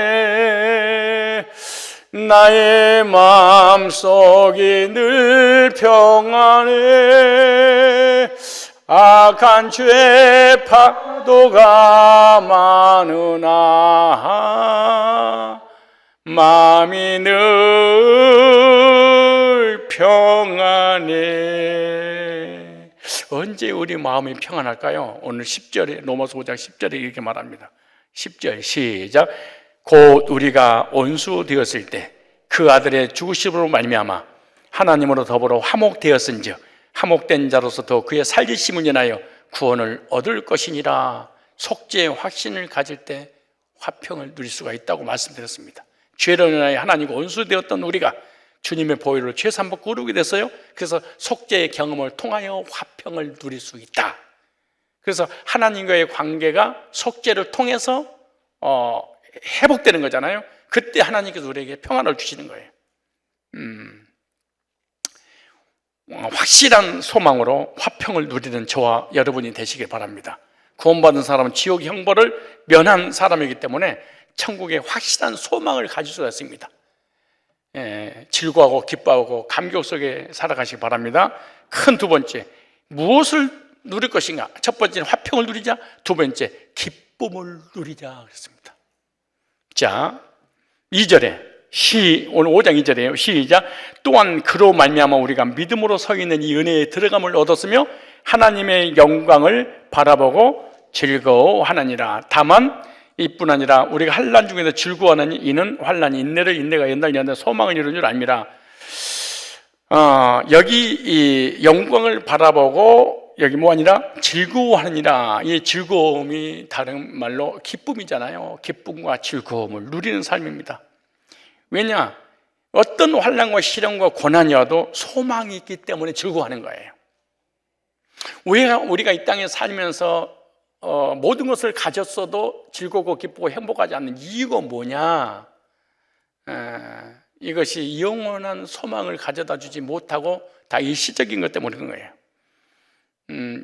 나의 마음속이 늘 평안해. 악한 죄 파도가 많으나 마음이 늘 평안해. 언제 우리 마음이 평안할까요? 오늘 10절에, 로마서 5장 10절에 이렇게 말합니다. 10절 시작. 곧 우리가 원수 되었을 때 그 아들의 죽으심으로 말미암아 하나님으로 더불어 화목되었은즉 화목된 자로서 더 그의 살리심을 인하여 구원을 얻을 것이니라. 속죄의 확신을 가질 때 화평을 누릴 수가 있다고 말씀드렸습니다. 죄로 인하여 하나님과 원수되었던 우리가 주님의 보혈로 죄 사함받고 의롭게 됐어요. 그래서 속죄의 경험을 통하여 화평을 누릴 수 있다. 그래서 하나님과의 관계가 속죄를 통해서 회복되는 거잖아요. 그때 하나님께서 우리에게 평안을 주시는 거예요. 확실한 소망으로 화평을 누리는 저와 여러분이 되시길 바랍니다. 구원받은 사람은 지옥 형벌을 면한 사람이기 때문에 천국에 확실한 소망을 가질 수가 있습니다. 즐거워하고 기뻐하고 감격 속에 살아가시기 바랍니다. 큰 두 번째, 무엇을 누릴 것인가? 첫 번째는 화평을 누리자, 두 번째 기쁨을 누리자 그랬습니다. 자, 2절에 오늘 5장 2절이에요. 시작. 또한 그로 말미암아 우리가 믿음으로 서 있는 이 은혜에 들어감을 얻었으며 하나님의 영광을 바라보고 즐거워하느니라. 다만 이뿐 아니라 우리가 환난 중에서 즐거워하느니 이는 환난이 인내를, 인내가 연단을, 연단이 소망을 이루는 줄 압니다. 여기 이 영광을 바라보고 여기 뭐 아니라 즐거워하느니라. 이 즐거움이 다른 말로 기쁨이잖아요. 기쁨과 즐거움을 누리는 삶입니다. 왜냐? 어떤 환난과 시련과 고난이 와도 소망이 있기 때문에 즐거워하는 거예요. 우리가 이 땅에 살면서 모든 것을 가졌어도 즐겁고 기쁘고 행복하지 않는 이유가 뭐냐? 이것이 영원한 소망을 가져다 주지 못하고 다 일시적인 것 때문에 그런 거예요.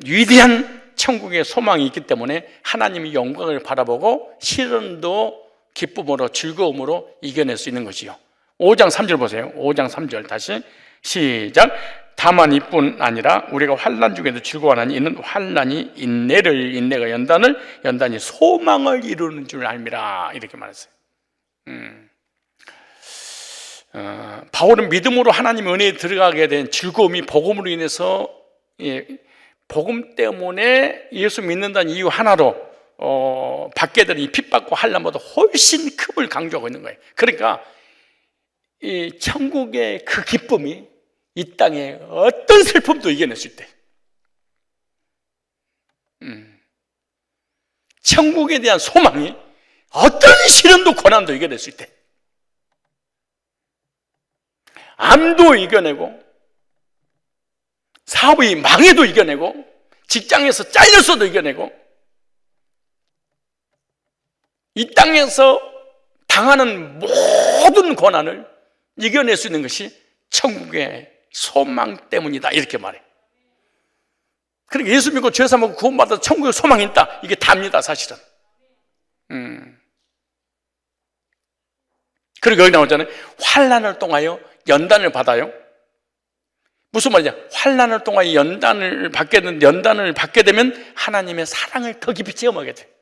위대한 천국의 소망이 있기 때문에 하나님의 영광을 바라보고 시련도 기쁨으로 즐거움으로 이겨낼 수 있는 것이요. 5장 3절 보세요. 5장 3절 다시 시작. 다만 이뿐 아니라 우리가 환난 중에도 즐거워하나니 이는 환난이 인내를, 인내가 연단을, 연단이 소망을 이루는 줄 알미라. 이렇게 말했어요. 바울은 믿음으로 하나님의 은혜에 들어가게 된 즐거움이 복음으로 인해서 복음 때문에 예수 믿는다는 이유 하나로 받게 되는 이 핍박과 환난보다 훨씬 큼을 강조하고 있는 거예요. 그러니까 이 천국의 그 기쁨이 이 땅에 어떤 슬픔도 이겨낼 수 있대. 천국에 대한 소망이 어떤 시련도 고난도 이겨낼 수 있대. 암도 이겨내고 사업이 망해도 이겨내고 직장에서 잘렸어도 이겨내고 이 땅에서 당하는 모든 고난을 이겨낼 수 있는 것이 천국의 소망 때문이다 이렇게 말해. 그러니까 예수 믿고 죄 사먹고 구원받아서 천국에 소망이 있다 이게 답니다 사실은. 그리고 여기 나오잖아요. 환난을 통하여 연단을 받아요. 무슨 말이냐? 환난을 통하여 연단을 받게 되면 하나님의 사랑을 더 깊이 체험하게 돼.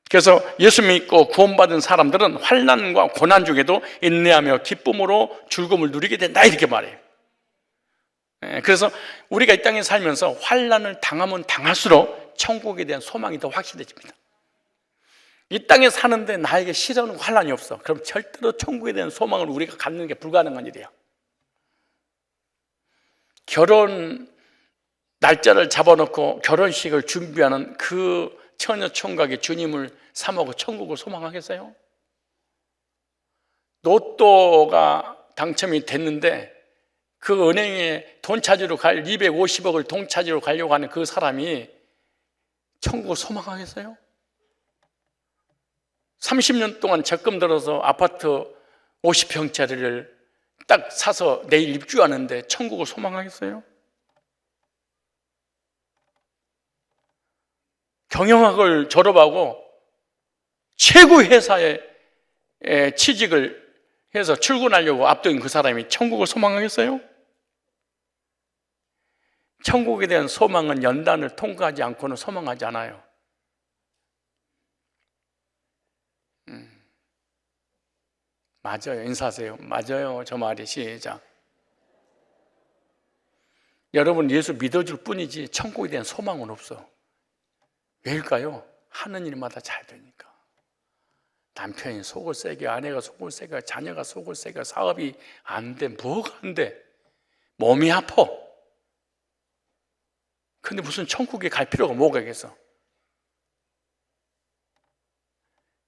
그래서 예수 믿고 구원받은 사람들은 환난과 고난 중에도 인내하며 기쁨으로 즐거움을 누리게 된다 이렇게 말해요. 그래서 우리가 이 땅에 살면서 환난을 당하면 당할수록 천국에 대한 소망이 더 확실해집니다. 이 땅에 사는데 나에게 시련과 환난이 없어. 그럼 절대로 천국에 대한 소망을 우리가 갖는 게 불가능한 일이에요. 결혼 날짜를 잡아놓고 결혼식을 준비하는 그 처녀 총각이 주님을 삼하고 천국을 소망하겠어요? 로또가 당첨이 됐는데 그 은행에 돈 찾으러 갈 250억을 돈 찾으러 가려고 하는 그 사람이 천국을 소망하겠어요? 30년 동안 적금 들어서 아파트 50평짜리를 딱 사서 내일 입주하는데 천국을 소망하겠어요? 경영학을 졸업하고 최고 회사에 취직을 해서 출근하려고 앞둔 그 사람이 천국을 소망하겠어요? 천국에 대한 소망은 연단을 통과하지 않고는 소망하지 않아요. 맞아요. 인사하세요. 맞아요. 저 말이 시작. 여러분 예수 믿어줄 뿐이지 천국에 대한 소망은 없어. 왜일까요? 하는 일마다 잘 되니까. 남편이 속을 세게, 아내가 속을 세게, 자녀가 속을 세게, 사업이 안 돼, 뭐가 안 돼? 몸이 아파. 근데 무슨 천국에 갈 필요가 뭐가 있겠어?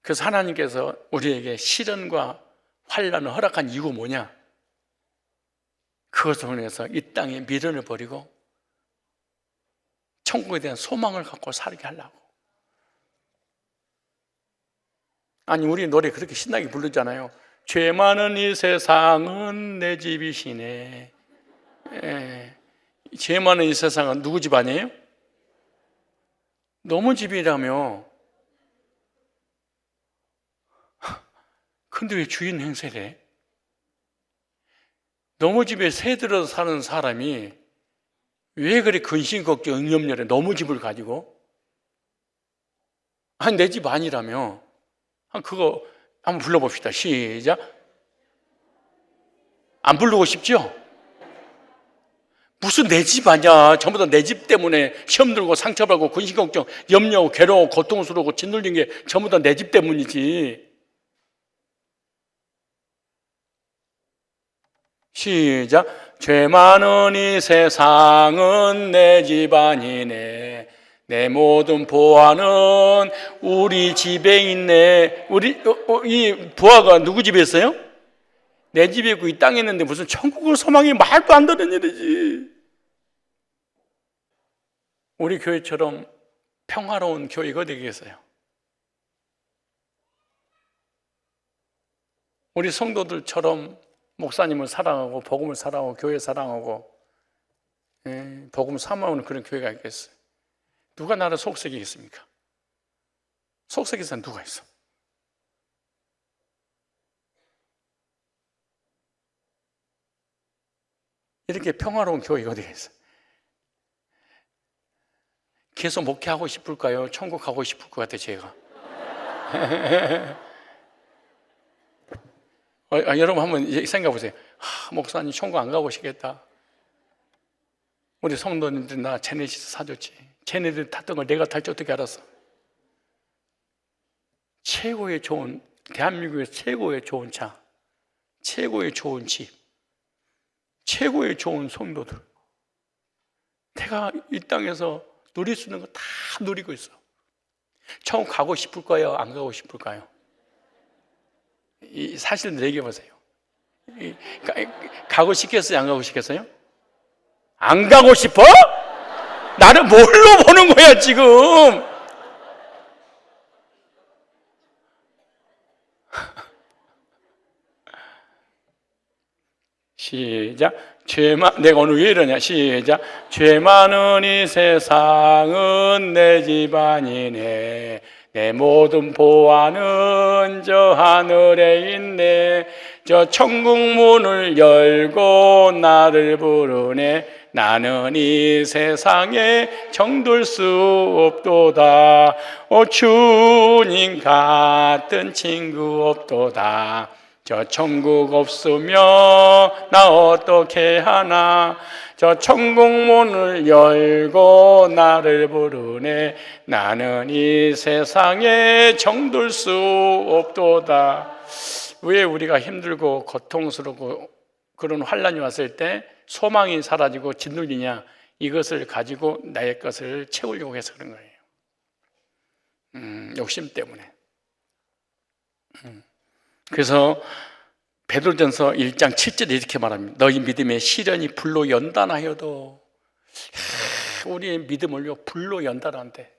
그래서 하나님께서 우리에게 시련과 환난을 허락한 이유가 뭐냐? 그것을 통해서 이 땅에 미련을 버리고 천국에 대한 소망을 갖고 살게 하려고. 아니 우리 노래 그렇게 신나게 부르잖아요. 죄 많은 이 세상은 내 집이시네. 죄 많은 이 세상은 누구 집 아니에요? 너무 집이라며. 근데 왜 주인 행세를 해? 너무 집에 새 들어 사는 사람이 왜 그리 근심 걱정 응염렬에 너무 집을 가지고 내 집 아니라며 그거 한번 불러봅시다. 시작. 안 부르고 싶죠? 무슨 내 집 아니야. 전부 다 내 집 때문에 시험 들고 상처받고 근심 걱정 염려하고 괴로워 고통스러우고 짓눌린 게 전부 다 내 집 때문이지. 시작. 죄 많은 이 세상은 내 집 아니네. 내 모든 보화는 우리 집에 있네. 이 보화가 누구 집에 있어요? 내 집에 있고 이 땅에 있는데 무슨 천국을 소망이 말도 안 되는 일이지. 우리 교회처럼 평화로운 교회가 되겠어요. 우리 성도들처럼 목사님을 사랑하고 복음을 사랑하고 교회 사랑하고 복음 사모하는 그런 교회가 있겠어요? 누가 나를 속삭이겠습니까? 속삭이는 누가 있어? 이렇게 평화로운 교회가 어디가 있어? 계속 목회하고 싶을까요? 천국 가고 싶을 것 같아요, 제가. 여러분 한번 생각해 보세요. 목사님 천국 안 가고 싶겠다. 우리 성도님들 나 제네시스 사줬지. 쟤네들 탔던 걸 내가 탈지 어떻게 알았어? 최고의 좋은, 대한민국에서 최고의 좋은 차, 최고의 좋은 집, 최고의 좋은 성도들. 내가 이 땅에서 누릴 수 있는 거 다 누리고 있어. 천국 가고 싶을까요? 안 가고 싶을까요? 이 사실을 얘기해 보세요. 가고 싶겠어요? 안 가고 싶겠어요? 안 가고 싶어? 나를 뭘로 보는 거야 지금? 시작. 내가 오늘 왜 이러냐? 시작. 죄 많은 이 세상은 내 집 아니네. 내 모든 보화는 저 하늘에 있네. 저 천국 문을 열고 나를 부르네. 나는 이 세상에 정들 수 없도다. 주님 같은 친구 없도다. 저 천국 없으면 나 어떻게 하나. 저 천국 문을 열고 나를 부르네. 나는 이 세상에 정들 수 없도다. 왜 우리가 힘들고 고통스럽고 그런 환난이 왔을 때 소망이 사라지고 짓눌리냐? 이것을 가지고 나의 것을 채우려고 해서 그런 거예요. 욕심 때문에. 그래서 베드로전서 1장 7절에 이렇게 말합니다. 너희 믿음의 시련이 불로 연단하여도, 우리의 믿음을요 불로 연단한대.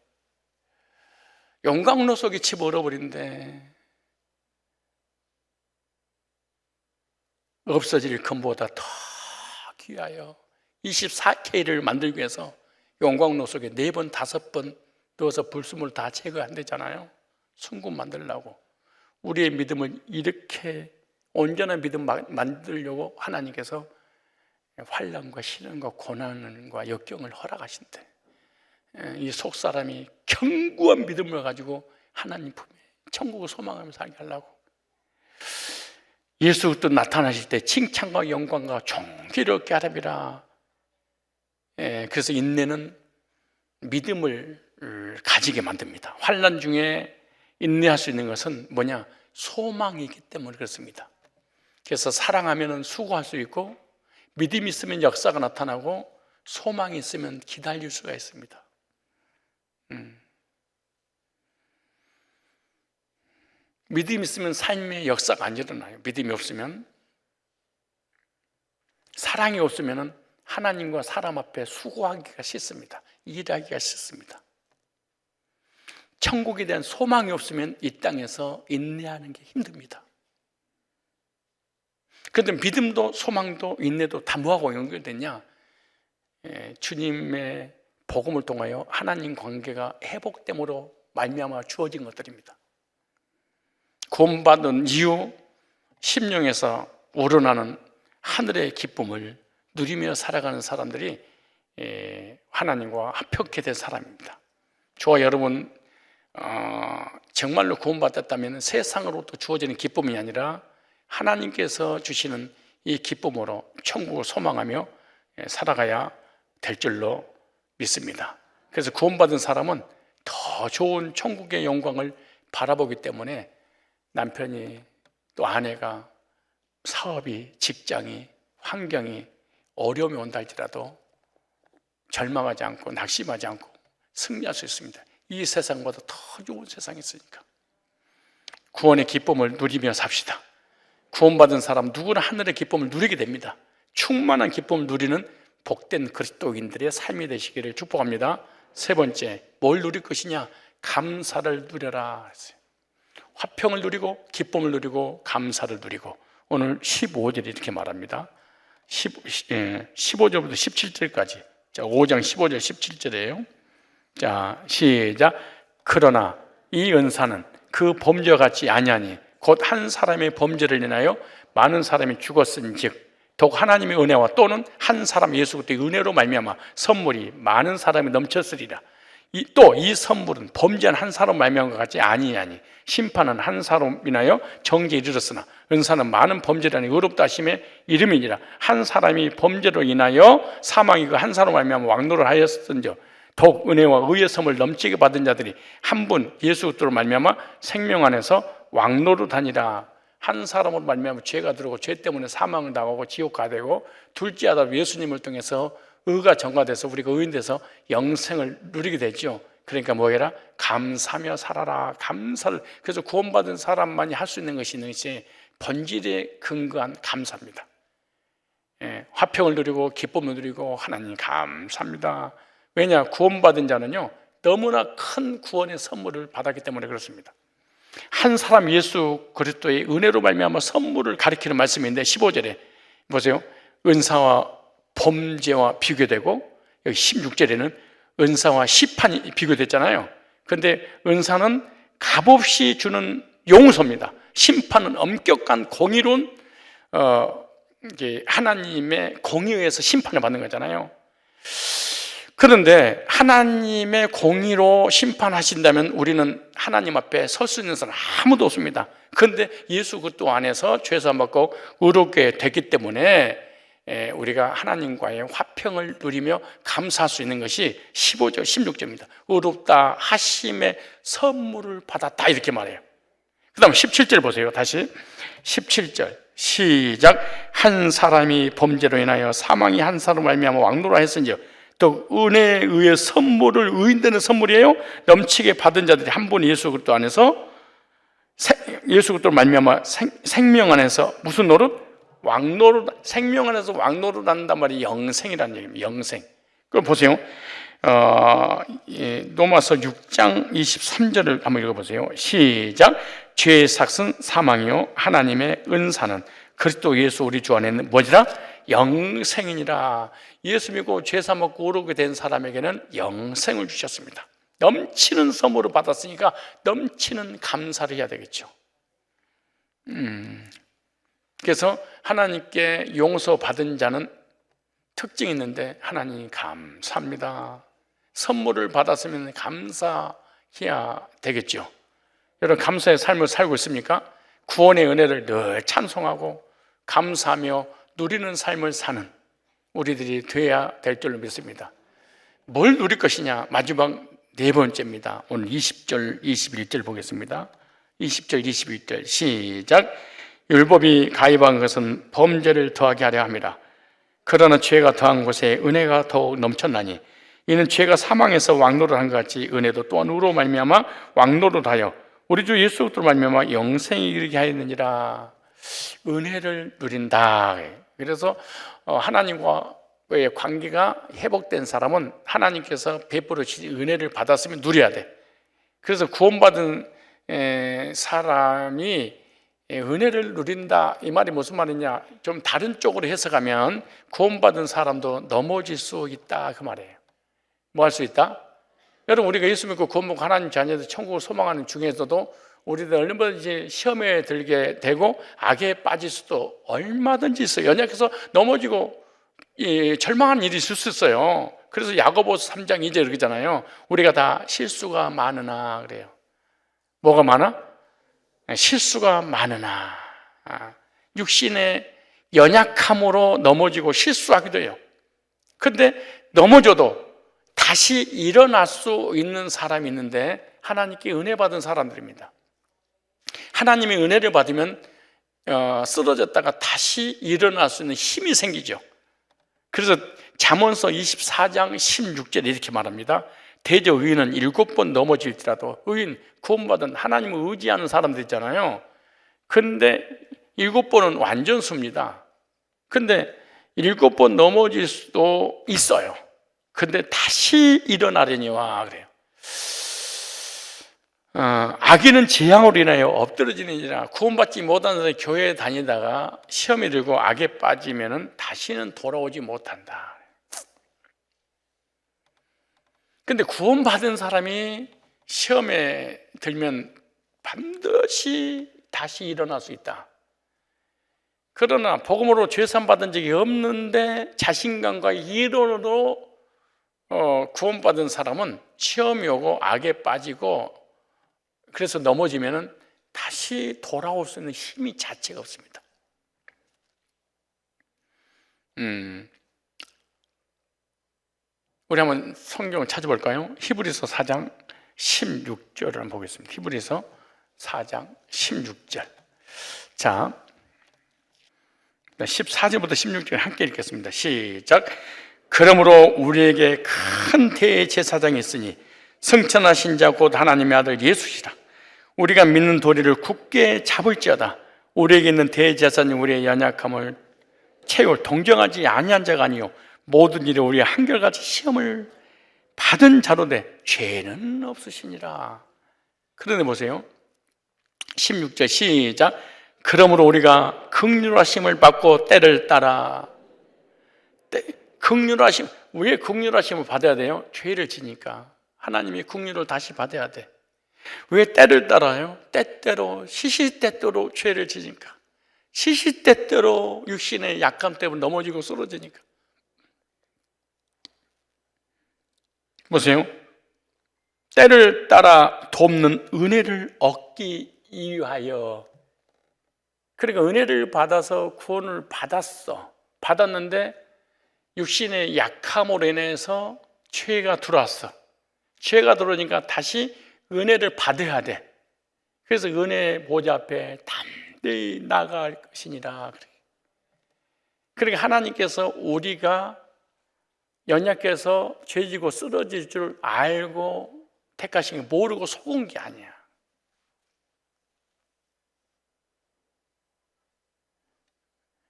용광로 속에 집어넣어버린대. 없어질 금보다 더 귀하여 24K를 만들기 위해서 용광로 속에 4번, 5번 넣어서 불순물 다 제거한대잖아요. 순금 만들려고. 우리의 믿음을 이렇게 온전한 믿음 만들려고 하나님께서 환난과 시련과 고난과 역경을 허락하신대. 이 속사람이 견고한 믿음을 가지고 하나님 품에 천국을 소망하며 살게 하려고. 예수 그리스도 나타나실 때 칭찬과 영광과 존귀롭게 하랍니다. 그래서 인내는 믿음을 가지게 만듭니다. 환난 중에 인내할 수 있는 것은 뭐냐? 소망이기 때문에 그렇습니다. 그래서 사랑하면 수고할 수 있고, 믿음이 있으면 역사가 나타나고, 소망이 있으면 기다릴 수가 있습니다. 믿음이 있으면 삶의 역사가 안 일어나요. 믿음이 없으면, 사랑이 없으면 하나님과 사람 앞에 수고하기가 싫습니다. 일하기가 싫습니다. 천국에 대한 소망이 없으면 이 땅에서 인내하는 게 힘듭니다. 그런데 믿음도 소망도 인내도 다 뭐하고 연결됐냐? 주님의 복음을 통하여 하나님 관계가 회복됨으로 말미암아 주어진 것들입니다. 구원받은 이후 심령에서 우러나는 하늘의 기쁨을 누리며 살아가는 사람들이 하나님과 합격해 된 사람입니다. 저와 여러분 정말로 구원받았다면 세상으로부터 주어지는 기쁨이 아니라 하나님께서 주시는 이 기쁨으로 천국을 소망하며 살아가야 될 줄로 믿습니다. 그래서 구원받은 사람은 더 좋은 천국의 영광을 바라보기 때문에 남편이 또 아내가 사업이, 직장이, 환경이 어려움이 온다 할지라도 절망하지 않고 낙심하지 않고 승리할 수 있습니다. 이 세상보다 더 좋은 세상이 있으니까 구원의 기쁨을 누리며 삽시다. 구원받은 사람 누구나 하늘의 기쁨을 누리게 됩니다. 충만한 기쁨을 누리는 복된 그리스도인들의 삶이 되시기를 축복합니다. 세 번째, 뭘 누릴 것이냐? 감사를 누려라. 화평을 누리고 기쁨을 누리고 감사를 누리고, 오늘 15절이 이렇게 말합니다. 15절부터 17절까지. 자, 5장 15절 17절이에요. 자, 시작. 그러나 이 은사는 그 범죄와 같지 아니하니 곧 한 사람의 범죄를 인하여 많은 사람이 죽었은즉 더욱 하나님의 은혜와 또는 한 사람 예수 그리스도의 은혜로 말미암아 선물이 많은 사람이 넘쳤으리라. 또 이 선물은 범죄한 한 사람 말미암은 것 같지 아니하니 심판은 한 사람 인하여 정죄에 이르렀으나 은사는 많은 범죄라니 의롭다 하심의 이름이니라. 한 사람이 범죄로 인하여 사망이 그 한 사람 말미암아 왕노를 하였은즉 더욱 은혜와 의의 선을 넘치게 받은 자들이 한 분 예수 그리스도로 말미암아 생명 안에서 왕노릇하니라. 한 사람으로 말미암아 죄가 들어오고 죄 때문에 사망을 당하고 지옥 가야 되고, 둘째 아들 예수님을 통해서 의가 전가돼서 우리가 의인돼서 영생을 누리게 되죠. 그러니까 뭐해라? 감사하며 살아라. 감사를. 그래서 구원받은 사람만이 할 수 있는 것이 있는 것이 본질에 근거한 감사입니다. 화평을 누리고 기쁨을 누리고 하나님 감사합니다. 왜냐? 구원받은 자는요 너무나 큰 구원의 선물을 받았기 때문에 그렇습니다. 한 사람 예수 그리스도의 은혜로 말미암아 선물을 가리키는 말씀인데 15절에 보세요. 은사와 범죄와 비교되고, 여기 16절에는 은사와 시판이 비교됐잖아요. 그런데 은사는 값없이 주는 용서입니다. 심판은 엄격한 공의로운 하나님의 공의에서 심판을 받는 거잖아요. 그런데 하나님의 공의로 심판하신다면 우리는 하나님 앞에 설 수 있는 사람 아무도 없습니다. 그런데 예수 그리스도 안에서 죄사함 받고 의롭게 됐기 때문에 우리가 하나님과의 화평을 누리며 감사할 수 있는 것이 15절, 16절입니다. 의롭다 하심의 선물을 받았다 이렇게 말해요. 그 다음 17절 보세요. 다시 17절 시작. 한 사람이 범죄로 인하여 사망이 한 사람 말미암아 왕노라 했은즉 또 은혜에 의해 선물을, 의인되는 선물이에요. 넘치게 받은 자들이 한 분 예수 그리스도 안에서 예수 그리스도 말미암아 생명 안에서 무슨 노릇? 왕노릇. 생명 안에서 왕노릇 한단 말이 영생이라는 얘기입니다. 영생. 그럼 보세요. 로마서 6장 23절을 한번 읽어보세요. 시작. 죄의 삭은 사망이요 하나님의 은사는 그리스도 예수 우리 주 안에는 뭐지라? 영생이니라. 예수 믿고 죄사 먹고 오르게 된 사람에게는 영생을 주셨습니다. 넘치는 선물을 받았으니까 넘치는 감사를 해야 되겠죠. 그래서 하나님께 용서받은 자는 특징이 있는데 하나님 감사합니다. 선물을 받았으면 감사해야 되겠죠. 여러분 감사의 삶을 살고 있습니까? 구원의 은혜를 늘 찬송하고 감사하며 누리는 삶을 사는 우리들이 되어야 될 줄로 믿습니다. 뭘 누릴 것이냐? 마지막 네 번째입니다. 오늘 20절, 21절 보겠습니다. 20절, 21절 시작. 율법이 가입한 것은 범죄를 더하게 하려 함이라. 그러나 죄가 더한 곳에 은혜가 더욱 넘쳤나니 이는 죄가 사망에서 왕노를 한 것 같이 은혜도 또한 의로 말미암아 왕노를 하여 우리 주 예수 그리스도로 말미암아 영생에 이르게 하였느니라. 은혜를 누린다. 그래서 하나님과의 관계가 회복된 사람은 하나님께서 베풀어 주신 은혜를 받았으면 누려야 돼. 그래서 구원받은 사람이 은혜를 누린다 이 말이 무슨 말이냐? 좀 다른 쪽으로 해석하면 구원받은 사람도 넘어질 수 있다 그 말이에요. 뭐 할 수 있다? 여러분 우리가 예수 믿고 구원 받고 하나님 자녀들 천국을 소망하는 중에서도 우리도 얼마든지 시험에 들게 되고 악에 빠질 수도 얼마든지 있어요. 연약해서 넘어지고 절망한 일이 있을 수 있어요. 그래서 야고보서 3장 2절 그러잖아요. 우리가 다 실수가 많으나 그래요. 뭐가 많아? 실수가 많으나. 육신의 연약함으로 넘어지고 실수하기도 해요. 근데 넘어져도 다시 일어날 수 있는 사람이 있는데 하나님께 은혜 받은 사람들입니다. 하나님의 은혜를 받으면 쓰러졌다가 다시 일어날 수 있는 힘이 생기죠. 그래서 잠언서 24장 16절에 이렇게 말합니다. 대저 의인은 7번 넘어질지라도, 의인, 구원받은 하나님을 의지하는 사람들 있잖아요. 그런데 7번은 완전수입니다. 근데 7번 넘어질 수도 있어요. 근데 다시 일어나려니와 그래요. 악인은 재앙으로 인하여 엎드러지느니라. 구원받지 못한 사람이 교회에 다니다가 시험이 들고 악에 빠지면 다시는 돌아오지 못한다. 근데 구원받은 사람이 시험에 들면 반드시 다시 일어날 수 있다. 그러나 복음으로 죄산 받은 적이 없는데 자신감과 이론으로 구원받은 사람은 시험이 오고 악에 빠지고 그래서 넘어지면 다시 돌아올 수 있는 힘이 자체가 없습니다. 우리 한번 성경을 찾아볼까요? 히브리서 4장 16절을 한번 보겠습니다. 히브리서 4장 16절. 자, 14절부터 16절 함께 읽겠습니다. 시작. 그러므로 우리에게 큰 대제사장이 있으니 성천하신 자 곧 하나님의 아들 예수시라. 우리가 믿는 도리를 굳게 잡을지어다. 우리에게 있는 대제사장이 우리의 연약함을 채울 동정하지 아니한 자가 아니요 모든 일에 우리 한결같이 시험을 받은 자로되 죄는 없으시니라. 그런데 보세요. 16절 시작. 그러므로 우리가 긍휼하심을 받고 때를 따라. 긍휼하심, 왜 긍휼하심을 받아야 돼요? 죄를 지니까. 하나님이 긍휼을 다시 받아야 돼. 왜 때를 따라요? 때때로 시시때때로 죄를 지니까. 시시때때로 육신의 약함 때문에 넘어지고 쓰러지니까. 보세요. 때를 따라 돕는 은혜를 얻기 위하여. 그러니까 은혜를 받아서 구원을 받았는데 육신의 약함으로 인해서 죄가 들어왔어. 죄가 들어오니까 다시 은혜를 받아야 돼. 그래서 은혜 보좌 앞에 담대히 나아갈 것이니라. 그러니까 하나님께서 우리가 연약해서 죄지고 쓰러질 줄 알고 택하신 게 모르고 속은 게 아니야.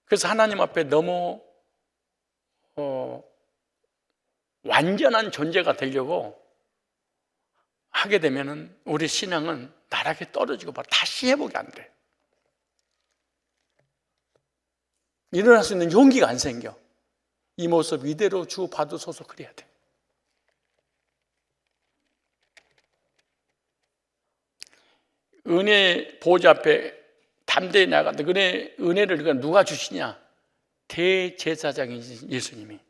그래서 하나님 앞에 너무 완전한 존재가 되려고 하게 되면은 우리 신앙은 나락에 떨어지고 바로 다시 회복이 안 돼. 일어날 수 있는 용기가 안 생겨. 이 모습 이대로 주 받으소서 그래야 돼. 은혜 보좌 앞에 담대히 나간다. 은혜를 누가 주시냐? 대제사장인 예수님이.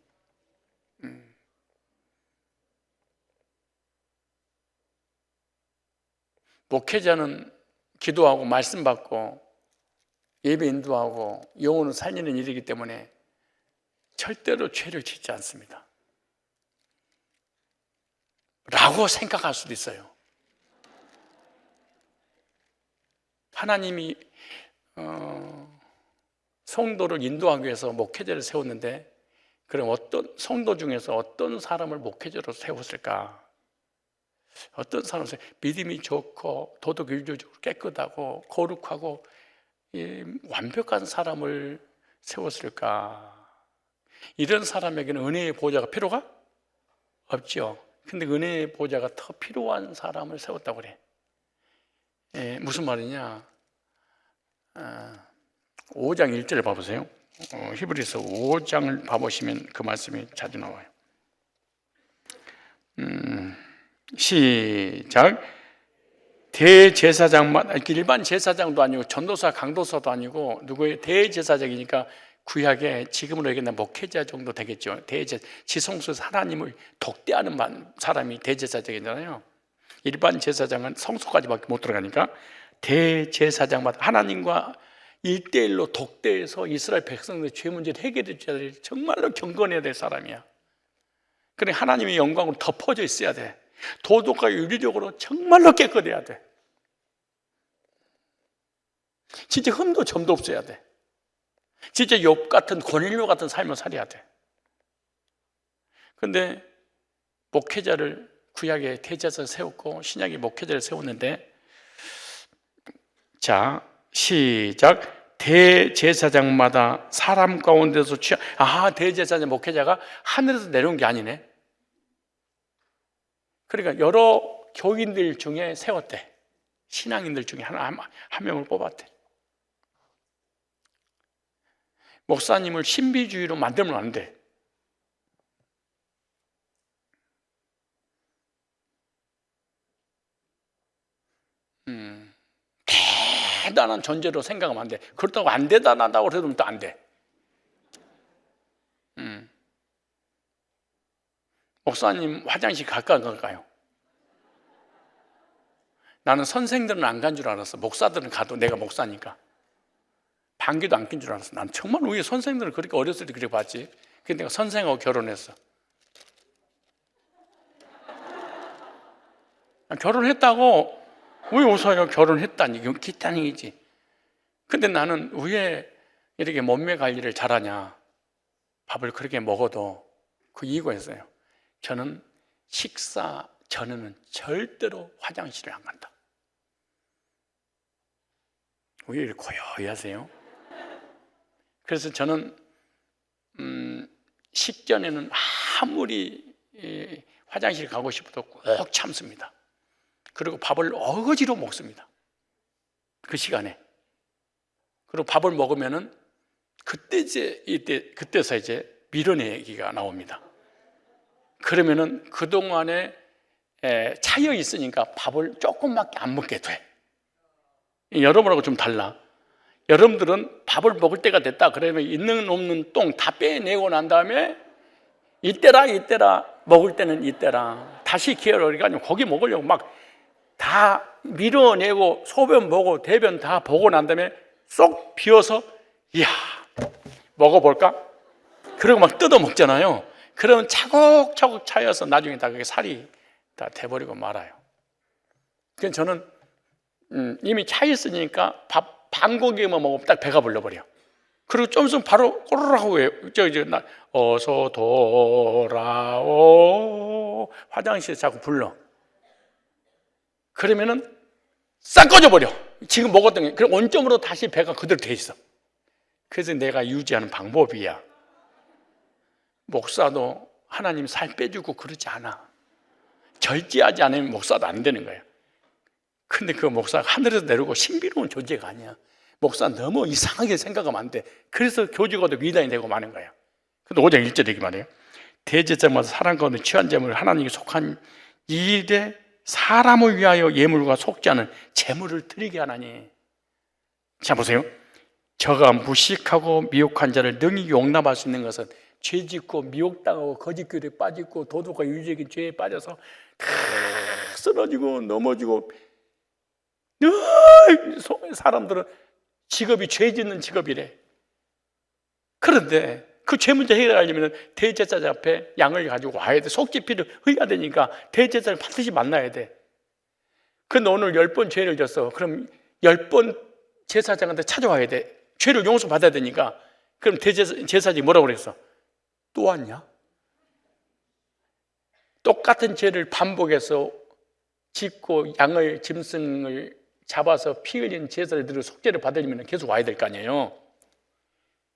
목회자는 기도하고 말씀 받고 예배 인도하고 영혼을 살리는 일이기 때문에 절대로 죄를 짓지 않습니다. 라고 생각할 수도 있어요. 하나님이 성도를 인도하기 위해서 목회자를 세웠는데 그럼 어떤 성도 중에서 어떤 사람을 목회자로 세웠을까? 어떤 사람은 믿음이 좋고 도덕일조적으로 깨끗하고 거룩하고 완벽한 사람을 세웠을까? 이런 사람에게는 은혜의 보좌가 필요가 없죠. 근데 은혜의 보좌가 더 필요한 사람을 세웠다고 그래. 무슨 말이냐? 5장 1절을 봐보세요. 히브리서 5장을 봐보시면 그 말씀이 자주 나와요. 시작. 대제사장마다, 일반 제사장도 아니고 전도사, 강도사도 아니고 누구의 대제사장이니까 구약에 지금으로 얘기하면 목회자 정도 되겠죠. 지성소에서 하나님을 독대하는 사람이 대제사장이잖아요. 일반 제사장은 성소까지밖에 못 들어가니까 대제사장마다 하나님과 1대1로 독대해서 이스라엘 백성들의 죄 문제를 해결해 줘야 될, 정말로 경건해야 될 사람이야. 그래, 하나님의 영광으로 덮어져 있어야 돼. 도덕과 윤리적으로 정말로 깨끗해야 돼. 진짜 흠도 점도 없어야 돼. 진짜 욥 같은, 고넬료 같은 삶을 살아야 돼. 그런데 목회자를 구약에 대제사장을 세웠고 신약에 목회자를 세웠는데, 자, 시작. 대제사장마다 사람 가운데서 대제사장 목회자가 하늘에서 내려온 게 아니네. 그러니까 여러 교인들 중에 세웠대. 신앙인들 중에 한 명을 뽑았대. 목사님을 신비주의로 만들면 안 돼. 대단한 존재로 생각하면 안 돼. 그렇다고 안 대단하다고 그러면 또 안 돼. 목사님 화장실 갈까 안 갈까요? 나는 선생들은 안 간 줄 알았어. 목사들은 가도 내가 목사니까. 방귀도 안 낀 줄 알았어. 난 정말 우리 선생들을 그렇게 어렸을 때 그렇게 봤지. 근데 내가 선생하고 결혼했어. 결혼했다고 왜 웃어요? 결혼했다니, 이건 기타닝이지. 근데 나는 왜 이렇게 몸매 관리를 잘하냐? 밥을 그렇게 먹어도 그 이유가 있어요. 저는 식사 전에는 절대로 화장실을 안 간다. 왜 이렇게 고요히 하세요? 그래서 저는 식전에는 아무리 화장실 가고 싶어도 꼭 참습니다. 그리고 밥을 어거지로 먹습니다. 그 시간에. 그리고 밥을 먹으면은 그때서 이제 밀어내기가 나옵니다. 그러면은 그동안에 차여 있으니까 밥을 조금밖에 안 먹게 돼. 여러분하고 좀 달라. 여러분들은 밥을 먹을 때가 됐다 그러면 있는 없는 똥 다 빼내고 난 다음에 이때라 먹을 때는 이때라 다시 기회를 얻으니까 고기 먹으려고 막 다 밀어내고 소변 보고 대변 다 보고 난 다음에 쏙 비워서 이야 먹어볼까? 그러고 막 뜯어 먹잖아요. 그러면 차곡차곡 차여서 나중에 다 그게 살이 다 돼버리고 말아요. 그래서 저는 이미 차 있으니까 밥 반 고기만 먹으면 딱 배가 불러버려. 그리고 좀 있으면 바로 꼬르르 하고 나 어서 돌아오 화장실에 자꾸 불러. 그러면은 싹 꺼져버려. 지금 먹었던 게. 그럼 원점으로 다시 배가 그대로 돼 있어. 그래서 내가 유지하는 방법이야. 목사도 하나님 살 빼주고 그러지 않아. 절제하지 않으면 목사도 안 되는 거야. 근데 그 목사가 하늘에서 내려오고 신비로운 존재가 아니야. 목사 너무 이상하게 생각하면 안 돼. 그래서 교주가도 위단이 되고 마는 거야. 근데 5장 1절 얘기 말이에요. 대제사장마다 사람 가운데 취한 재물을 하나님께 속한 이 일에 사람을 위하여 예물과 속지 않은 재물을 드리게 하나니. 자 보세요. 저가 무식하고 미혹한 자를 능히 용납할 수 있는 것은 죄짓고 미혹당하고 거짓교리에 빠지고 도덕과 윤리적인 죄에 빠져서 다 쓰러지고 넘어지고 사람들은 직업이 죄짓는 직업이래. 그런데 그 죄 문제 해결하려면 대제사장 앞에 양을 가지고 와야 돼. 속죄피를 흘려야 되니까 대제사장을 반드시 만나야 돼. 근데 오늘 10번 죄를 졌어. 그럼 10번 제사장한테 찾아와야 돼. 죄를 용서받아야 되니까. 그럼 제사장이 뭐라고 그랬어? 또 왔냐? 똑같은 죄를 반복해서 짓고 양을 짐승을 잡아서 피 흘린 제사를 드리고 속죄를 받으려면 계속 와야 될 거 아니에요.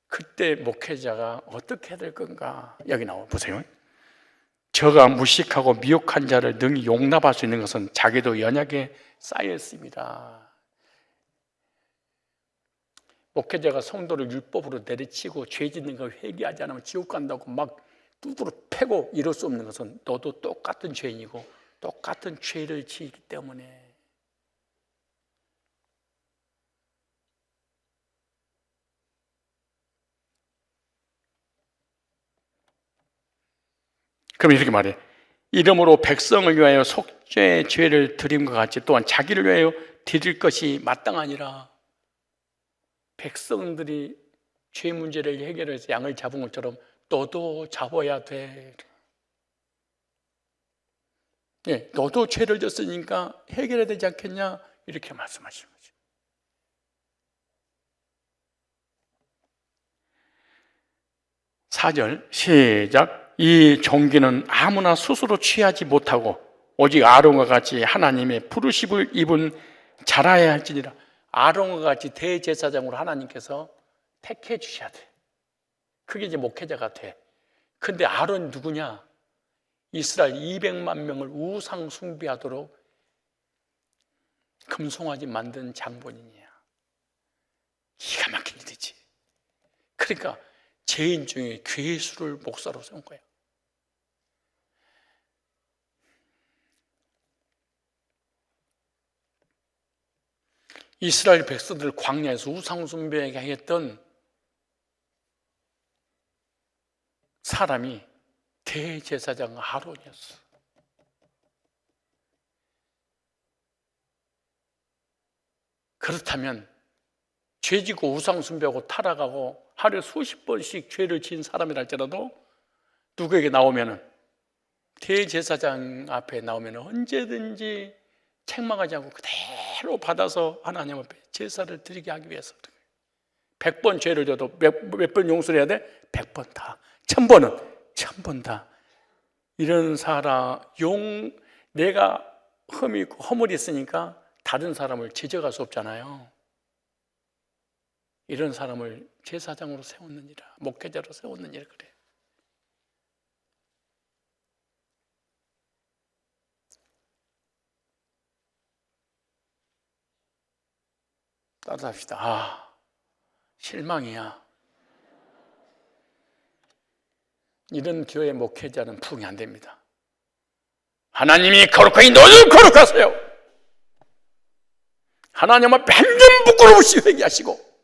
그때 목회자가 어떻게 해야 될 건가? 여기 나와 보세요. 저가 무식하고 미혹한 자를 능히 용납할 수 있는 것은 자기도 연약에 쌓였습니다. 목회자가 성도를 율법으로 내리치고 죄 짓는 걸 회개하지 않으면 지옥 간다고 막 두드러 패고 이럴 수 없는 것은 너도 똑같은 죄인이고 똑같은 죄를 지기 때문에 그럼 이렇게 말해. 이름으로 백성을 위하여 속죄의 죄를 드림과 같이 또한 자기를 위하여 드릴 것이 마땅하니라. 백성들이 죄 문제를 해결해서 양을 잡은 것처럼 너도 잡아야 돼. 예, 너도 죄를 졌으니까 해결해야 되지 않겠냐? 이렇게 말씀하시는 거죠. 4절 시작. 이 종기는 아무나 스스로 취하지 못하고 오직 아론과 같이 하나님의 부르심을 입은 자라야 할지니라. 아론과 같이 대제사장으로 하나님께서 택해 주셔야 돼. 그게 이제 목회자가 돼. 근데 아론 누구냐? 이스라엘 200만 명을 우상 숭배하도록 금송아지 만든 장본인이야. 기가 막힌 일이지. 그러니까 죄인 중에 괴수를 목사로 세운 거야. 이스라엘 백성들 광야에서 우상 숭배하게 했던 사람이 대제사장 아론이었어. 그렇다면 죄지고 우상 숭배하고 타락하고 하루에 수십 번씩 죄를 지은 사람이라 할지라도 누구에게 나오면은 대제사장 앞에 나오면 언제든지 책망하지 않고 그대로 받아서 하나님 앞에 제사를 드리게 하기 위해서 100번 죄를 져도 몇 번 용서를 해야 돼? 100번 다. 1000번은 1000번 다. 이런 사람 내가 흠이 있고 허물이 있으니까 다른 사람을 지적할 수 없잖아요. 이런 사람을 제사장으로 세웠느니라, 목회자로 세웠느니라 그래. 따뜻합시다. 아, 실망이야. 이런 교회 목회자는 부응이 안 됩니다. 하나님이 거룩하니 너도 거룩하세요. 하나님 앞에 한 점 부끄러우시 회개하시고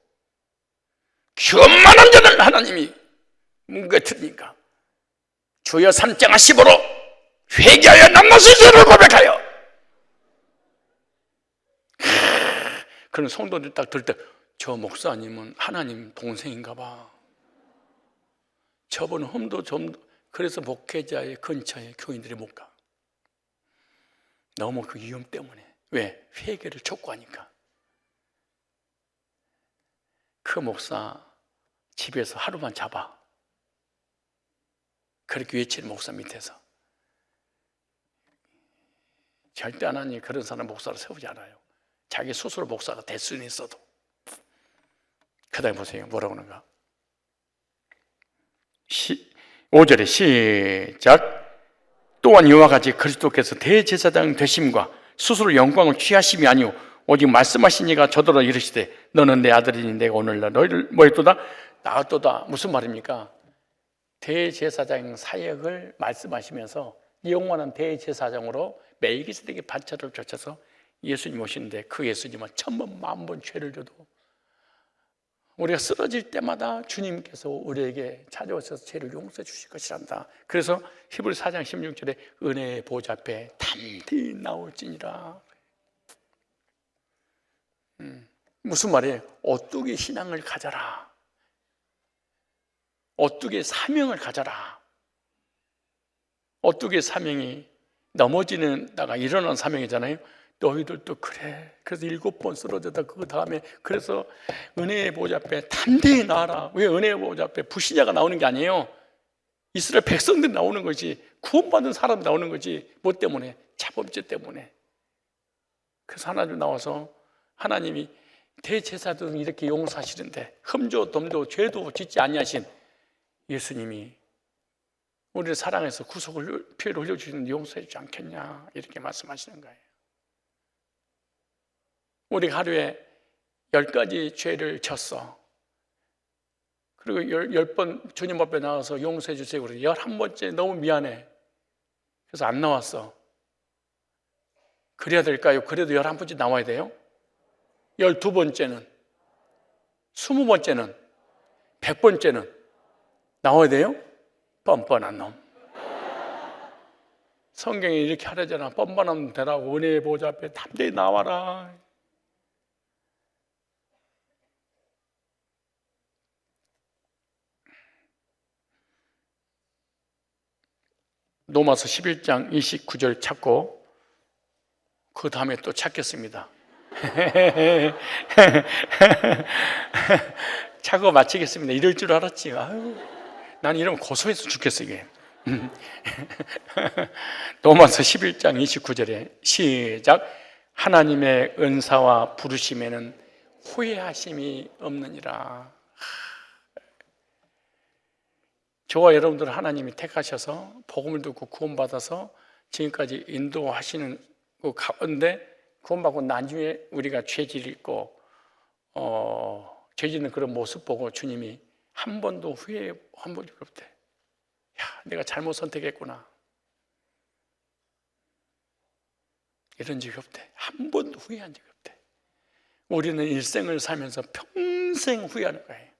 교만한 자는 하나님이 뭉개뜨리니까 주여 삼장하 10으로 회개하여 낱낱이 죄를 고백하여. 그런 성도들 딱 들을 때 저 목사님은 하나님 동생인가 봐. 저분은 흠도 좀, 그래서 목회자의 근처에 교인들이 못 가. 너무 그 위험 때문에. 왜? 회개를 촉구하니까. 그 목사 집에서 하루만 잡아. 그렇게 외치는 목사 밑에서. 절대 하나님 그런 사람 목사로 세우지 않아요. 자기 스스로 목사가 될 수는 있어도. 그 다음에 보세요. 뭐라고 하는가? 5절에 시작. 또한 이와 같이 그리스도께서 대제사장 되심과 스스로 영광을 취하심이 아니오 오직 말씀하신 이가 저더러 이르시되 너는 내 아들이니 내가 오늘날 너희를 뭐했도다? 낳았도다. 무슨 말입니까? 대제사장 사역을 말씀하시면서 영원한 대제사장으로 멜기세덱의 반차를 쫓아서 예수님 오시는데 그 예수님은 1000번 10,000번 죄를 져도 우리가 쓰러질 때마다 주님께서 우리에게 찾아오셔서 죄를 용서해 주실 것이란다. 그래서 히브리 4장 16절에 은혜의 보좌 앞에 담대히 나올지니라. 무슨 말이에요? 오뚜기 신앙을 가져라. 오뚜기의 사명을 가져라. 오뚜기의 사명이 넘어지는 다가 일어난 사명이잖아요. 너희들도 그래. 그래서 7번 쓰러졌다. 그 다음에 그래서 은혜의 보좌 앞에 담대히 나아라. 왜 은혜의 보좌 앞에 불신자가 나오는 게 아니에요. 이스라엘 백성들이 나오는 거지. 구원받은 사람이 나오는 거지. 뭐 때문에? 자범죄 때문에. 그래서 하나님 나와서 하나님이 대제사들은 이렇게 용서하시는데 흠도 덤도 죄도 짓지 아니하신 예수님이 우리를 사랑해서 구속을 피를 흘려주시는데 용서해 주지 않겠냐 이렇게 말씀하시는 거예요. 우리가 하루에 10가지 죄를 졌어. 그리고 10번 주님 앞에 나와서 용서해 주세요. 그래서 11번째 너무 미안해. 그래서 안 나왔어. 그래야 될까요? 그래도 11번째 나와야 돼요? 12번째는? 20번째는? 100번째는? 나와야 돼요? 뻔뻔한 놈. 성경에 이렇게 하려잖아. 뻔뻔하면 되라고. 은혜의 보좌 앞에 담대히 나와라. 로마서 11장 29절 찾고 그 다음에 또 찾겠습니다. 찾고 마치겠습니다. 이럴 줄 알았지. 아유, 난 이러면 고소해서 죽겠어 이게. 로마서 11장 29절에 시작. 하나님의 은사와 부르심에는 후회하심이 없느니라. 저와 여러분들 하나님이 택하셔서 복음을 듣고 구원받아서 지금까지 인도하시는 그 가운데 구원받고 나중에 우리가 죄질 있고 죄짓는 그런 모습 보고 주님이 한 번도 후회한 적이 없대. 야, 내가 잘못 선택했구나. 이런 적이 없대. 한 번도 후회한 적이 없대. 우리는 일생을 살면서 평생 후회하는 거예요.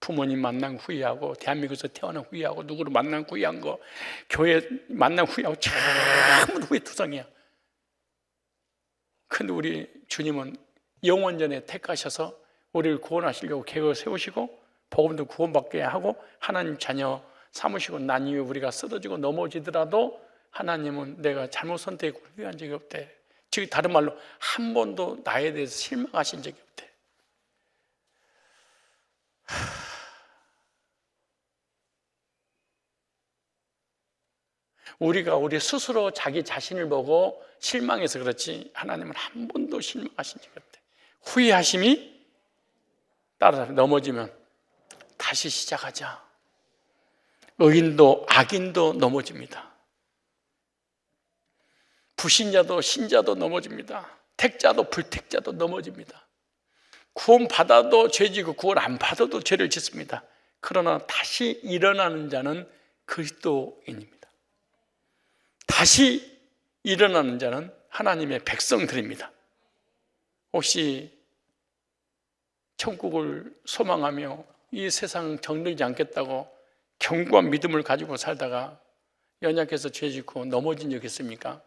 부모님 만난 후회하고, 대한민국에서 태어난 후회하고, 누구를 만난 후회한 거, 교회 만난 후회하고, 전부 후회투성이야. 근데 우리 주님은 영원전에 택하셔서 우리를 구원하시려고 계획을 세우시고 복음도 구원받게 하고 하나님 자녀 삼으시고 난 이후에 우리가 쓰러지고 넘어지더라도 하나님은 내가 잘못 선택했고 후회한 적이 없대. 즉 다른 말로 한 번도 나에 대해서 실망하신 적이 없대. 우리가 우리 스스로 자기 자신을 보고 실망해서 그렇지 하나님은 한 번도 실망하신 적이 없대. 후회하심이 따라서 넘어지면 다시 시작하자. 의인도 악인도 넘어집니다. 불신자도 신자도 넘어집니다. 택자도 불택자도 넘어집니다. 구원 받아도 죄지고 구원 안 받아도 죄를 짓습니다. 그러나 다시 일어나는 자는 그리스도인입니다. 다시 일어나는 자는 하나님의 백성들입니다. 혹시 천국을 소망하며 이 세상 정들지 않겠다고 견고한 믿음을 가지고 살다가 연약해서 죄 짓고 넘어진 적 있습니까?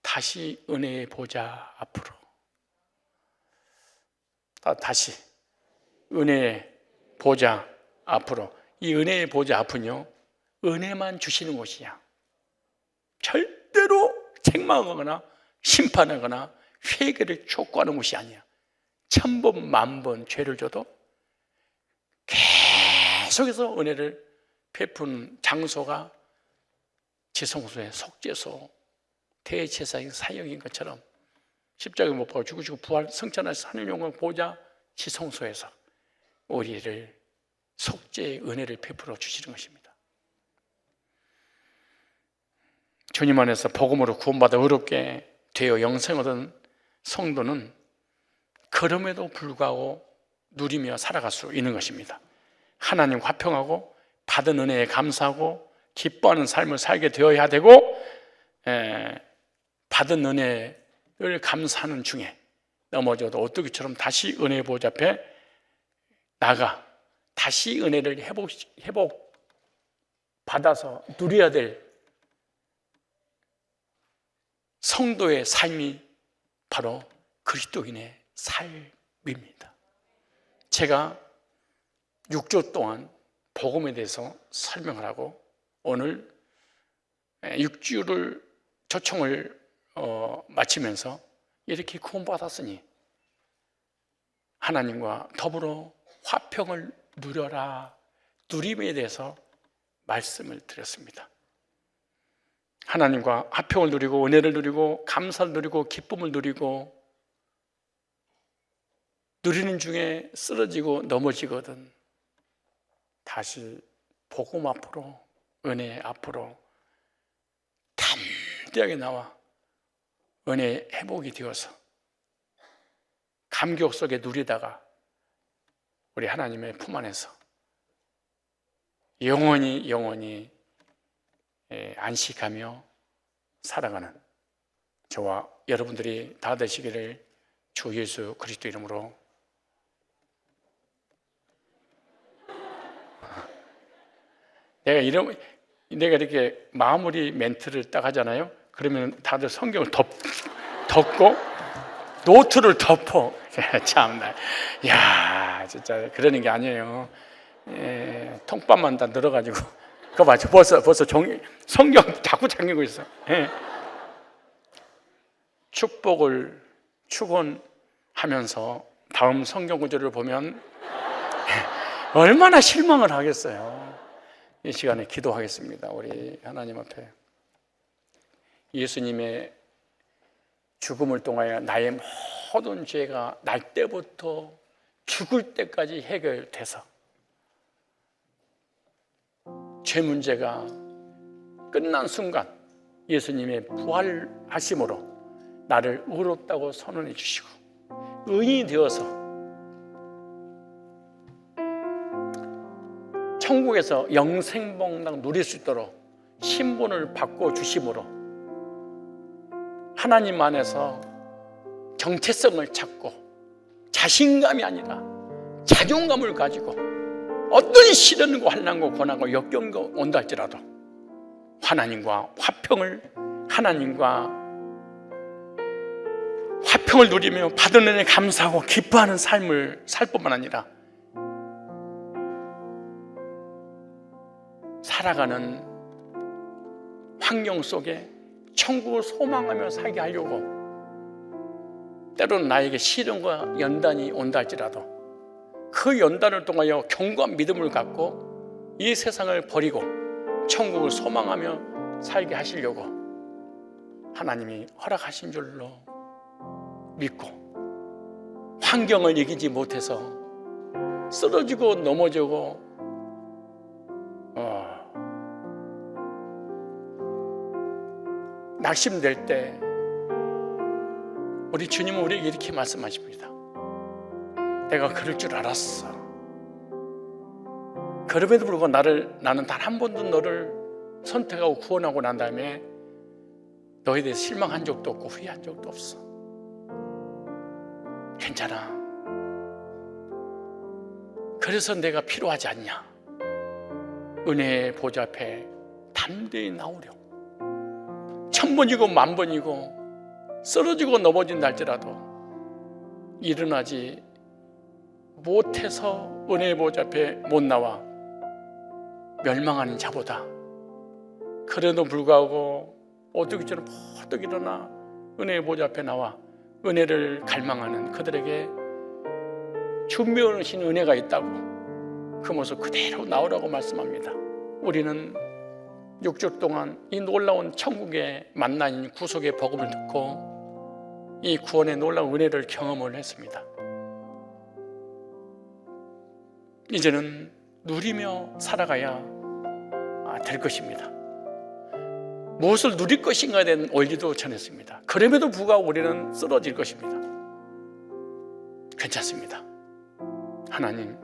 다시 은혜의 보좌 앞으로, 다시 은혜의 보좌 앞으로. 이 은혜의 보좌 앞은요, 은혜만 주시는 곳이야. 절대로 책망하거나 심판하거나 회개를 촉구하는 곳이 아니야. 1000번 만번 죄를 줘도 계속해서 은혜를 베푸는 장소가 지성소의 속죄소, 대제사장 사역인 것처럼 십자가에 못 박아 죽으시고 부활 성천하셔서 하늘 영광 보좌 지성소에서 우리를 속죄의 은혜를 베풀어 주시는 것입니다. 주님 안에서 복음으로 구원받아 의롭게 되어 영생 얻은 성도는 그럼에도 불구하고 누리며 살아갈 수 있는 것입니다. 하나님과 화평하고 받은 은혜에 감사하고 기뻐하는 삶을 살게 되어야 되고, 받은 은혜를 감사하는 중에 넘어져도 오뚜기처럼 다시 은혜의 보좌 앞에 나가 다시 은혜를 회복 받아서 누려야 될 성도의 삶이 바로 그리스도인의 삶입니다. 제가 6주 동안 복음에 대해서 설명을 하고 오늘 6주를 초청을 마치면서 이렇게 구원받았으니 하나님과 더불어 화평을 누려라, 누림에 대해서 말씀을 드렸습니다. 하나님과 화평을 누리고 은혜를 누리고 감사를 누리고 기쁨을 누리고 누리는 중에 쓰러지고 넘어지거든 다시 복음 앞으로, 은혜 앞으로 담대하게 나와 은혜의 회복이 되어서 감격 속에 누리다가 우리 하나님의 품 안에서 영원히 안식하며 살아가는 저와 여러분들이 다 되시기를 주 예수 그리스도 이름으로 내가 이렇게 마무리 멘트를 딱 하잖아요. 그러면 다들 성경을 덮고 노트를 덮어. 참나, 야, 진짜 그러는 게 아니에요. 통밥만 다 늘어가지고. 그거 맞죠? 벌써 종이 성경 자꾸 잠기고 있어. 축복을 축원하면서 다음 성경 구절을 보면 얼마나 실망을 하겠어요. 이 시간에 기도하겠습니다. 우리 하나님 앞에 예수님의 죽음을 통하여 나의 모든 죄가 날 때부터 죽을 때까지 해결돼서 죄 문제가 끝난 순간 예수님의 부활하심으로 나를 의롭다고 선언해 주시고 의인이 되어서 천국에서 영생복락 누릴 수 있도록 신분을 바꿔 주심으로 하나님 안에서 정체성을 찾고 자신감이 아니라 자존감을 가지고 어떤 시련과 환난과 고난과 역경이 온다 할지라도 하나님과 화평을 누리며 받은 은혜에 감사하고 기뻐하는 삶을 살 뿐만 아니라 살아가는 환경 속에 천국을 소망하며 살게 하려고 때로는 나에게 시련과 연단이 온다 할지라도 그 연단을 통하여 견고한 믿음을 갖고 이 세상을 버리고 천국을 소망하며 살게 하시려고 하나님이 허락하신 줄로 믿고 환경을 이기지 못해서 쓰러지고 넘어지고 낙심될 때 우리 주님은 우리에게 이렇게 말씀하십니다. 내가 그럴 줄 알았어. 그럼에도 불구하고 나는 단 한 번도 너를 선택하고 구원하고 난 다음에 너에 대해 실망한 적도 없고 후회한 적도 없어. 괜찮아. 그래서 내가 필요하지 않냐. 은혜의 보좌 앞에 담대히 나오려. 1000번이고 10,000번이고 쓰러지고 넘어진다 할지라도 일어나지 못해서 은혜의 보좌 앞에 못 나와 멸망하는 자보다 그래도 불구하고 오뚜기처럼 퍼뜩 일어나 은혜의 보좌 앞에 나와 은혜를 갈망하는 그들에게 준비하신 은혜가 있다고 그 모습 그대로 나오라고 말씀합니다. 우리는 6주 동안 이 놀라운 천국의 만나인 구속의 복음을 듣고 이 구원의 놀라운 은혜를 경험을 했습니다. 이제는 누리며 살아가야 될 것입니다. 무엇을 누릴 것인가에 대한 원리도 전했습니다. 그럼에도 불구하고 우리는 쓰러질 것입니다. 괜찮습니다. 하나님,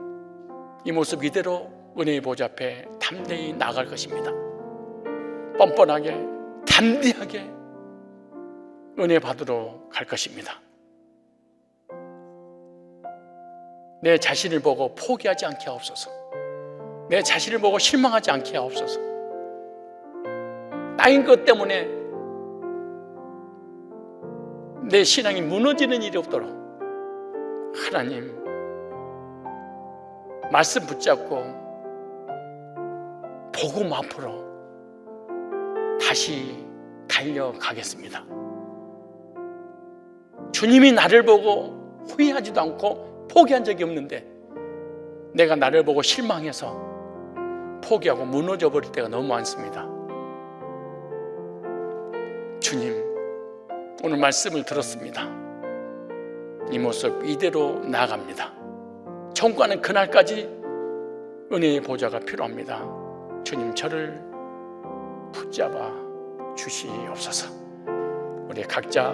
이 모습 이대로 은혜의 보좌 앞에 담대히 나갈 것입니다. 뻔뻔하게 담대하게 은혜 받으러 갈 것입니다. 내 자신을 보고 포기하지 않게 하옵소서. 내 자신을 보고 실망하지 않게 하옵소서. 나인 것 때문에 내 신앙이 무너지는 일이 없도록 하나님 말씀 붙잡고 복음 앞으로 다시 달려가겠습니다. 주님이 나를 보고 후회하지도 않고 포기한 적이 없는데 내가 나를 보고 실망해서 포기하고 무너져 버릴 때가 너무 많습니다. 주님, 오늘 말씀을 들었습니다. 이 모습 이대로 나아갑니다. 천국 가는 그날까지 은혜의 보좌가 필요합니다. 주님, 저를 붙잡아 주시옵소서. 우리 각자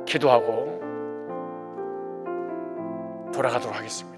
기도하고 돌아가도록 하겠습니다.